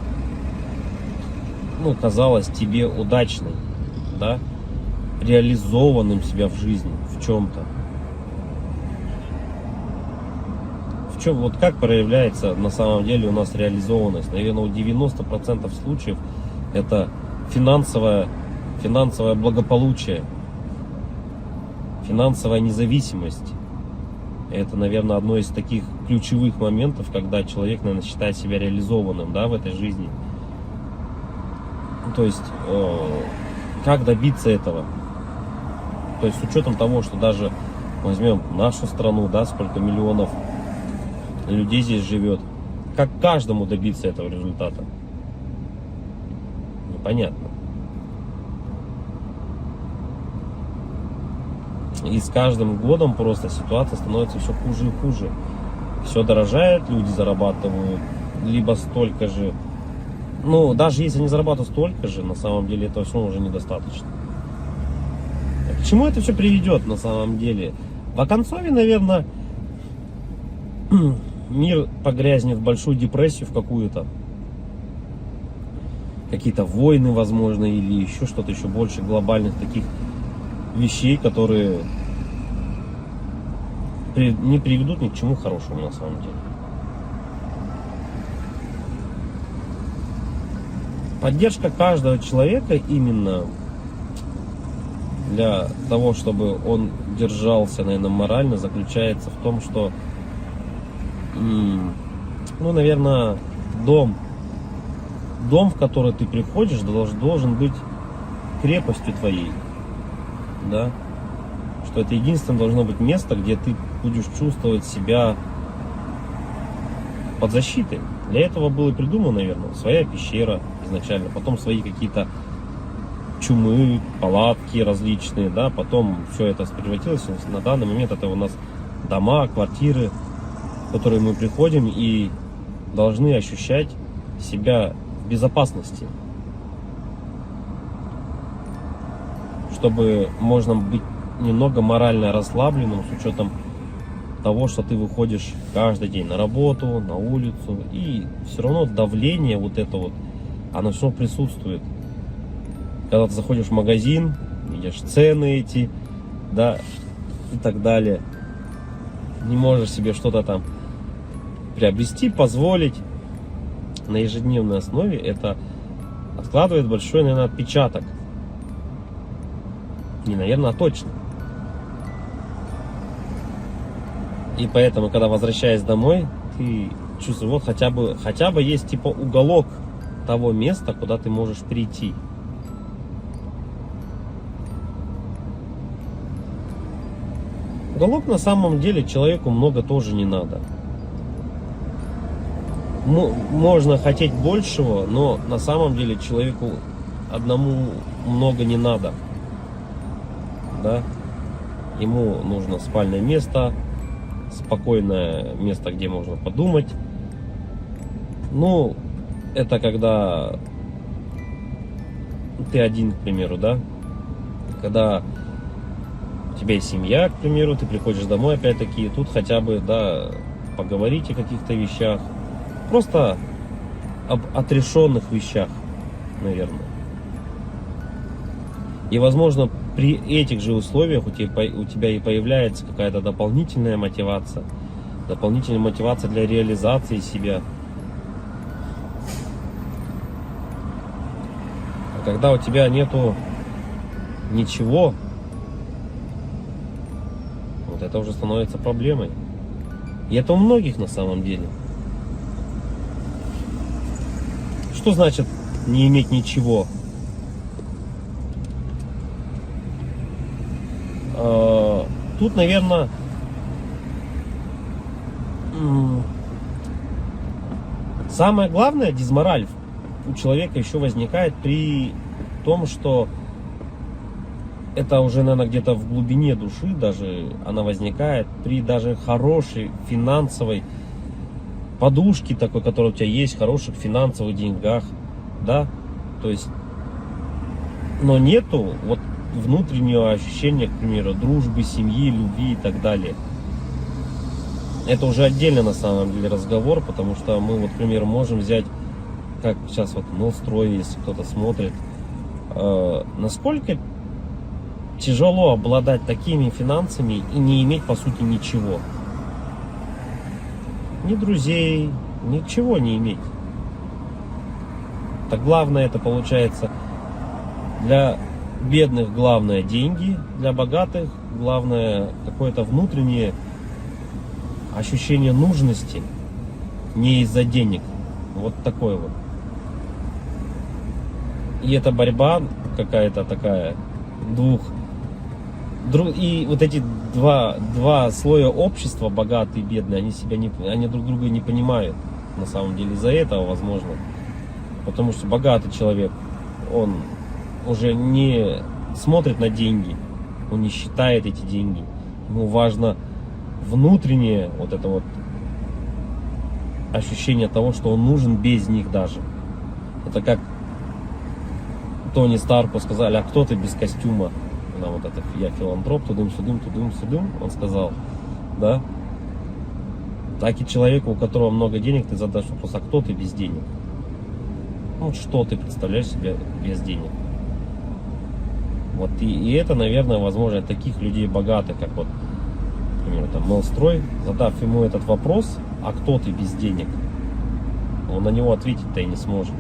Speaker 2: ну, казалась тебе удачной, да, реализованным себя в жизни, в чем-то. В чем, вот как проявляется на самом деле у нас реализованность? Наверное, у 90% случаев это финансовое благополучие, финансовая независимость. Это, наверное, одно из таких ключевых моментов, когда человек, наверное, считает себя реализованным, да, в этой жизни. То есть, как добиться этого? То есть, с учетом того, что даже возьмем нашу страну, да, сколько миллионов людей здесь живет, как каждому добиться этого результата? Непонятно. И с каждым годом просто ситуация становится все хуже и хуже. Все дорожает, люди зарабатывают либо столько же. Ну, даже если они зарабатывают столько же, на самом деле этого все уже недостаточно. К чему это все приведет на самом деле? В оконцове, наверное, мир погрязнет в большую депрессию в какую-то. Какие-то войны, возможно, или еще что-то еще больше глобальных таких вещей, которые не приведут ни к чему хорошему на самом деле. Поддержка каждого человека именно для того, чтобы он держался, наверное, морально, заключается в том, что, ну, наверное, дом, в который ты приходишь, должен быть крепостью твоей. Да, что это единственное должно быть место, где ты будешь чувствовать себя под защитой. Для этого было и придумано, наверное, своя пещера изначально, потом свои какие-то чумы, палатки различные, да, потом все это превратилось. На данный момент это у нас дома, квартиры, в которые мы приходим и должны ощущать себя в безопасности, чтобы можно быть немного морально расслабленным с учетом того, что ты выходишь каждый день на работу, на улицу, и все равно давление вот это вот, оно все равно присутствует. Когда ты заходишь в магазин, видишь цены эти, да, и так далее, не можешь себе что-то там приобрести, позволить на ежедневной основе, это откладывает большой, наверное, отпечаток. Не, наверное, а точно. И поэтому, когда возвращаясь домой, ты чувствую, вот хотя бы есть типа уголок того места, куда ты можешь прийти. Уголок на самом деле человеку много тоже не надо. Можно хотеть большего, но на самом деле человеку одному много не надо. Да? Ему нужно спальное место, спокойное место, где можно подумать. Ну, это когда ты один, к примеру, да? Когда у тебя есть семья, к примеру, ты приходишь домой, опять-таки, тут хотя бы, да, поговорить о каких-то вещах. Просто об отрешенных вещах, наверное. И, возможно, при этих же условиях у тебя и появляется какая-то дополнительная мотивация для реализации себя. А когда у тебя нету ничего, вот это уже становится проблемой. И это у многих на самом деле. Что значит не иметь ничего? Тут, наверное, самое главное, дизмораль у человека еще возникает при том, что это уже, наверное, где-то в глубине души даже она возникает при даже хорошей финансовой подушке такой, которая у тебя есть, хороших финансовых деньгах, да, то есть, но нету вот внутреннего ощущения, к примеру, дружбы, семьи, любви и так далее. Это уже отдельно на самом деле разговор, потому что мы, вот, к примеру, можем взять, как сейчас вот Новстрой, если кто-то смотрит, насколько тяжело обладать такими финансами и не иметь, по сути, ничего. Ни друзей, ничего не иметь. Так главное, это получается для бедных главное деньги, для богатых главное какое-то внутреннее ощущение нужности, не из-за денег. Вот такой вот. И это борьба какая-то такая и вот эти два слоя общества, богатые и бедные, они друг друга не понимают. На самом деле из-за этого, возможно. Потому что богатый человек, он уже не смотрит на деньги, он не считает эти деньги. Ему важно внутреннее вот это вот ощущение того, что он нужен без них даже. Это как Тони Старку сказали: а кто ты без костюма? На вот это я филантроп, тудым-сюдым, он сказал, да? Так и человеку, у которого много денег, ты задашь вопрос: а кто ты без денег? Ну, что ты представляешь себе без денег? Вот и это, наверное, возможно, таких людей богатых, как вот, например, там Новстрой, задав ему этот вопрос: а кто ты без денег? Он на него ответить-то и не сможет.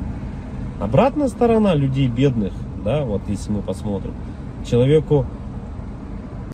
Speaker 2: Обратная сторона людей бедных, да, вот если мы посмотрим, человеку